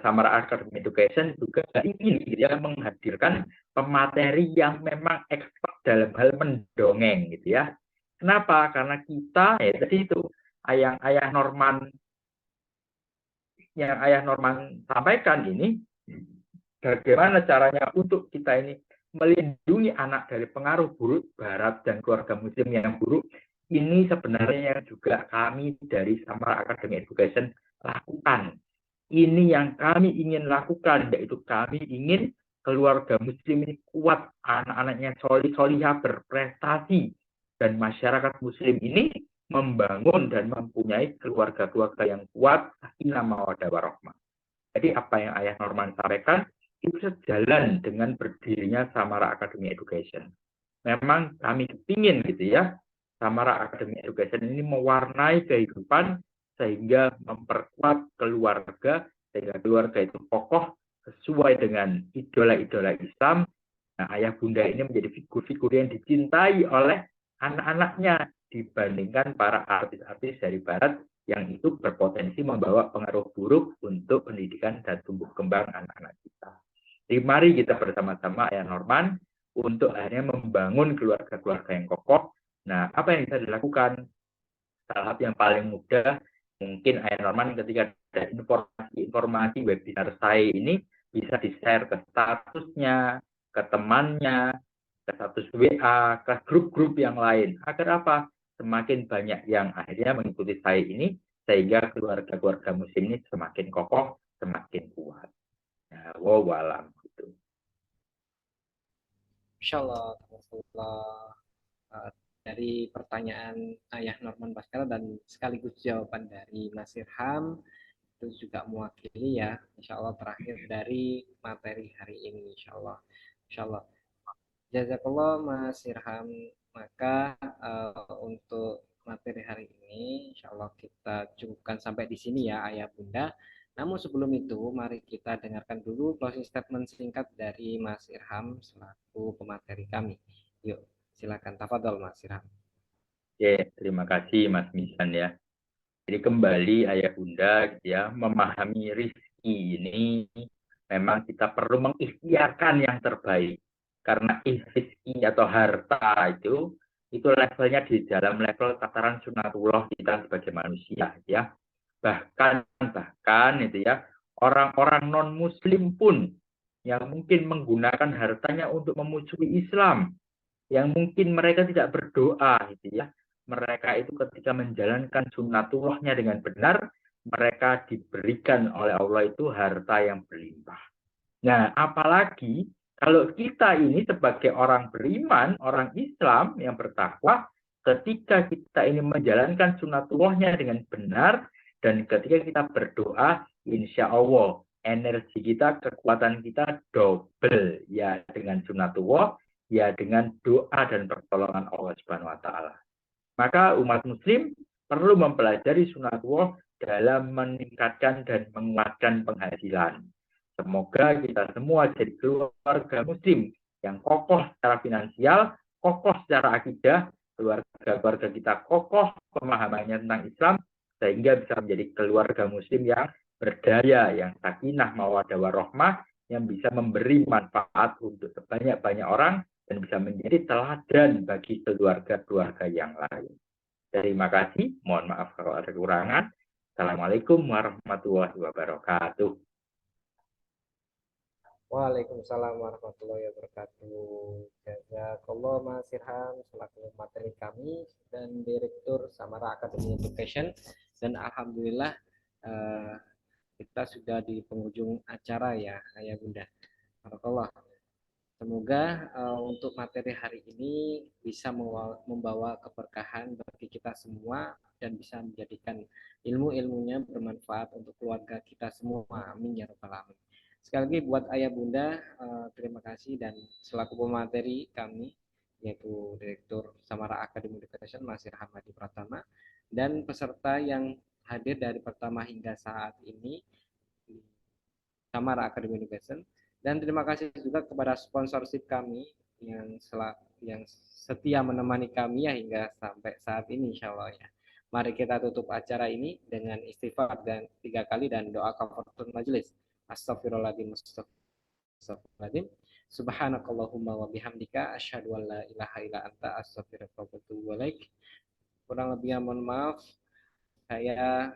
Speaker 3: Samara Academy Education juga ingin ya menghadirkan pemateri yang memang expert dalam hal mendongeng gitu ya. Kenapa? Karena kita tadi itu ayah Norman yang ayah Norman sampaikan ini, bagaimana caranya untuk kita ini melindungi anak dari pengaruh buruk Barat dan keluarga Muslim yang buruk. Ini sebenarnya yang juga kami dari Samara Academy Education lakukan. Ini yang kami ingin lakukan, yaitu kami ingin keluarga Muslim ini kuat, anak-anaknya solih-solihah berprestasi, dan masyarakat Muslim ini membangun dan mempunyai keluarga-keluarga yang kuat, sakinah mawaddah warahmah. Jadi apa yang ayah Norman sampaikan itu sejalan dengan berdirinya Samara Academy Education. Memang kami kepingin gitu ya, Samara Academy Education ini mewarnai kehidupan sehingga memperkuat keluarga, sehingga keluarga itu kokoh sesuai dengan idola-idola Islam. Nah, ayah bunda ini menjadi figur-figur yang dicintai oleh anak-anaknya dibandingkan para artis-artis dari Barat yang itu berpotensi membawa pengaruh buruk untuk pendidikan dan tumbuh kembang anak-anak kita. Jadi mari kita bersama-sama ayah Norman untuk akhirnya membangun keluarga-keluarga yang kokoh. Nah, apa yang bisa dilakukan? Salah satu yang paling mudah, mungkin ayah Norman ketika ada informasi webinar saya ini bisa di-share ke statusnya, ke temannya, ke status WA, ke grup-grup yang lain. Agar apa? Semakin banyak yang akhirnya mengikuti saya ini, sehingga keluarga-keluarga muslim ini semakin kokoh, semakin kuat. Nah, wawalam gitu.
Speaker 1: Insya Allah, dari pertanyaan Ayah Norman Baskara dan sekaligus jawaban dari Mas Irham itu juga mewakili ya, Insya Allah terakhir dari materi hari ini, Insya Allah. Jazakallah Mas Irham. Maka untuk materi hari ini, Insya Allah kita cukupkan sampai di sini ya Ayah Bunda. Namun sebelum itu, mari kita dengarkan dulu closing statement singkat dari Mas Irham selaku pemateri kami. Yuk, silakan tafadhol Mas Irham.
Speaker 3: Oke, terima kasih Mas Misan ya. Jadi kembali ayah bunda gitu ya, memahami rezeki ini memang kita perlu mengikhtiarkan yang terbaik. Karena rezeki atau harta itu levelnya di dalam level tataran sunatullah kita sebagai manusia ya. Bahkan itu ya, orang-orang non muslim pun yang mungkin menggunakan hartanya untuk memusuhi Islam, yang mungkin mereka tidak berdoa gitu ya, mereka itu ketika menjalankan sunnatullahnya dengan benar, mereka diberikan oleh Allah itu harta yang berlimpah. Nah, apalagi kalau kita ini sebagai orang beriman, orang Islam yang bertakwa, ketika kita ini menjalankan sunnatullahnya dengan benar, dan ketika kita berdoa, insya Allah energi kita, kekuatan kita double ya dengan sunnatullah, ya dengan doa dan pertolongan Allah Subhanahu Wa Taala. Maka umat muslim perlu mempelajari sunatullah dalam meningkatkan dan menguatkan penghasilan. Semoga kita semua jadi keluarga muslim yang kokoh secara finansial, kokoh secara akidah, keluarga-keluarga kita kokoh pemahamannya tentang Islam, sehingga bisa menjadi keluarga muslim yang berdaya, yang sakinah, mawaddah warahmah, yang bisa memberi manfaat untuk sebanyak-banyak orang dan bisa menjadi teladan bagi keluarga-keluarga yang lain. Terima kasih, mohon maaf kalau ada kekurangan. Assalamualaikum warahmatullahi wabarakatuh.
Speaker 1: Waalaikumsalam warahmatullahi wabarakatuh. Jazakallah Mas Irham selaku materi kami dan Direktur Samara Academy Education. Dan Alhamdulillah kita sudah di penghujung acara ya Ayah Bunda. Barakallah. Semoga untuk materi hari ini bisa membawa keberkahan bagi kita semua dan bisa menjadikan ilmu-ilmunya bermanfaat untuk keluarga kita semua. Amin ya rabbal alamin. Sekali lagi buat ayah bunda, terima kasih, dan selaku pemateri kami yaitu Direktur Samara Academy Education Mas Hamadi Pratama, dan peserta yang hadir dari pertama hingga saat ini di Samara Academy Education, dan terima kasih juga kepada sponsorship kami yang setia menemani kami ya hingga sampai saat ini insya Allah ya. Mari kita tutup acara ini dengan istighfar dan 3 kali dan doa kafaratul majelis. Astagfirullahaladzim, astagfirullahaladzim. Subhanakallahumma wa bihamdika asyhadu an la ilaha illa anta astaghfiruka wa atubu ilaik. Kurang lebihnya mohon maaf. Saya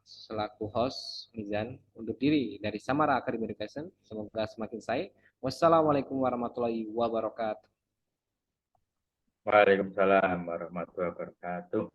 Speaker 1: selaku host Mizan undur diri dari Samara Academy Education. Semoga semakin saya. Wassalamualaikum warahmatullahi wabarakatuh.
Speaker 3: Waalaikumsalam warahmatullahi wabarakatuh.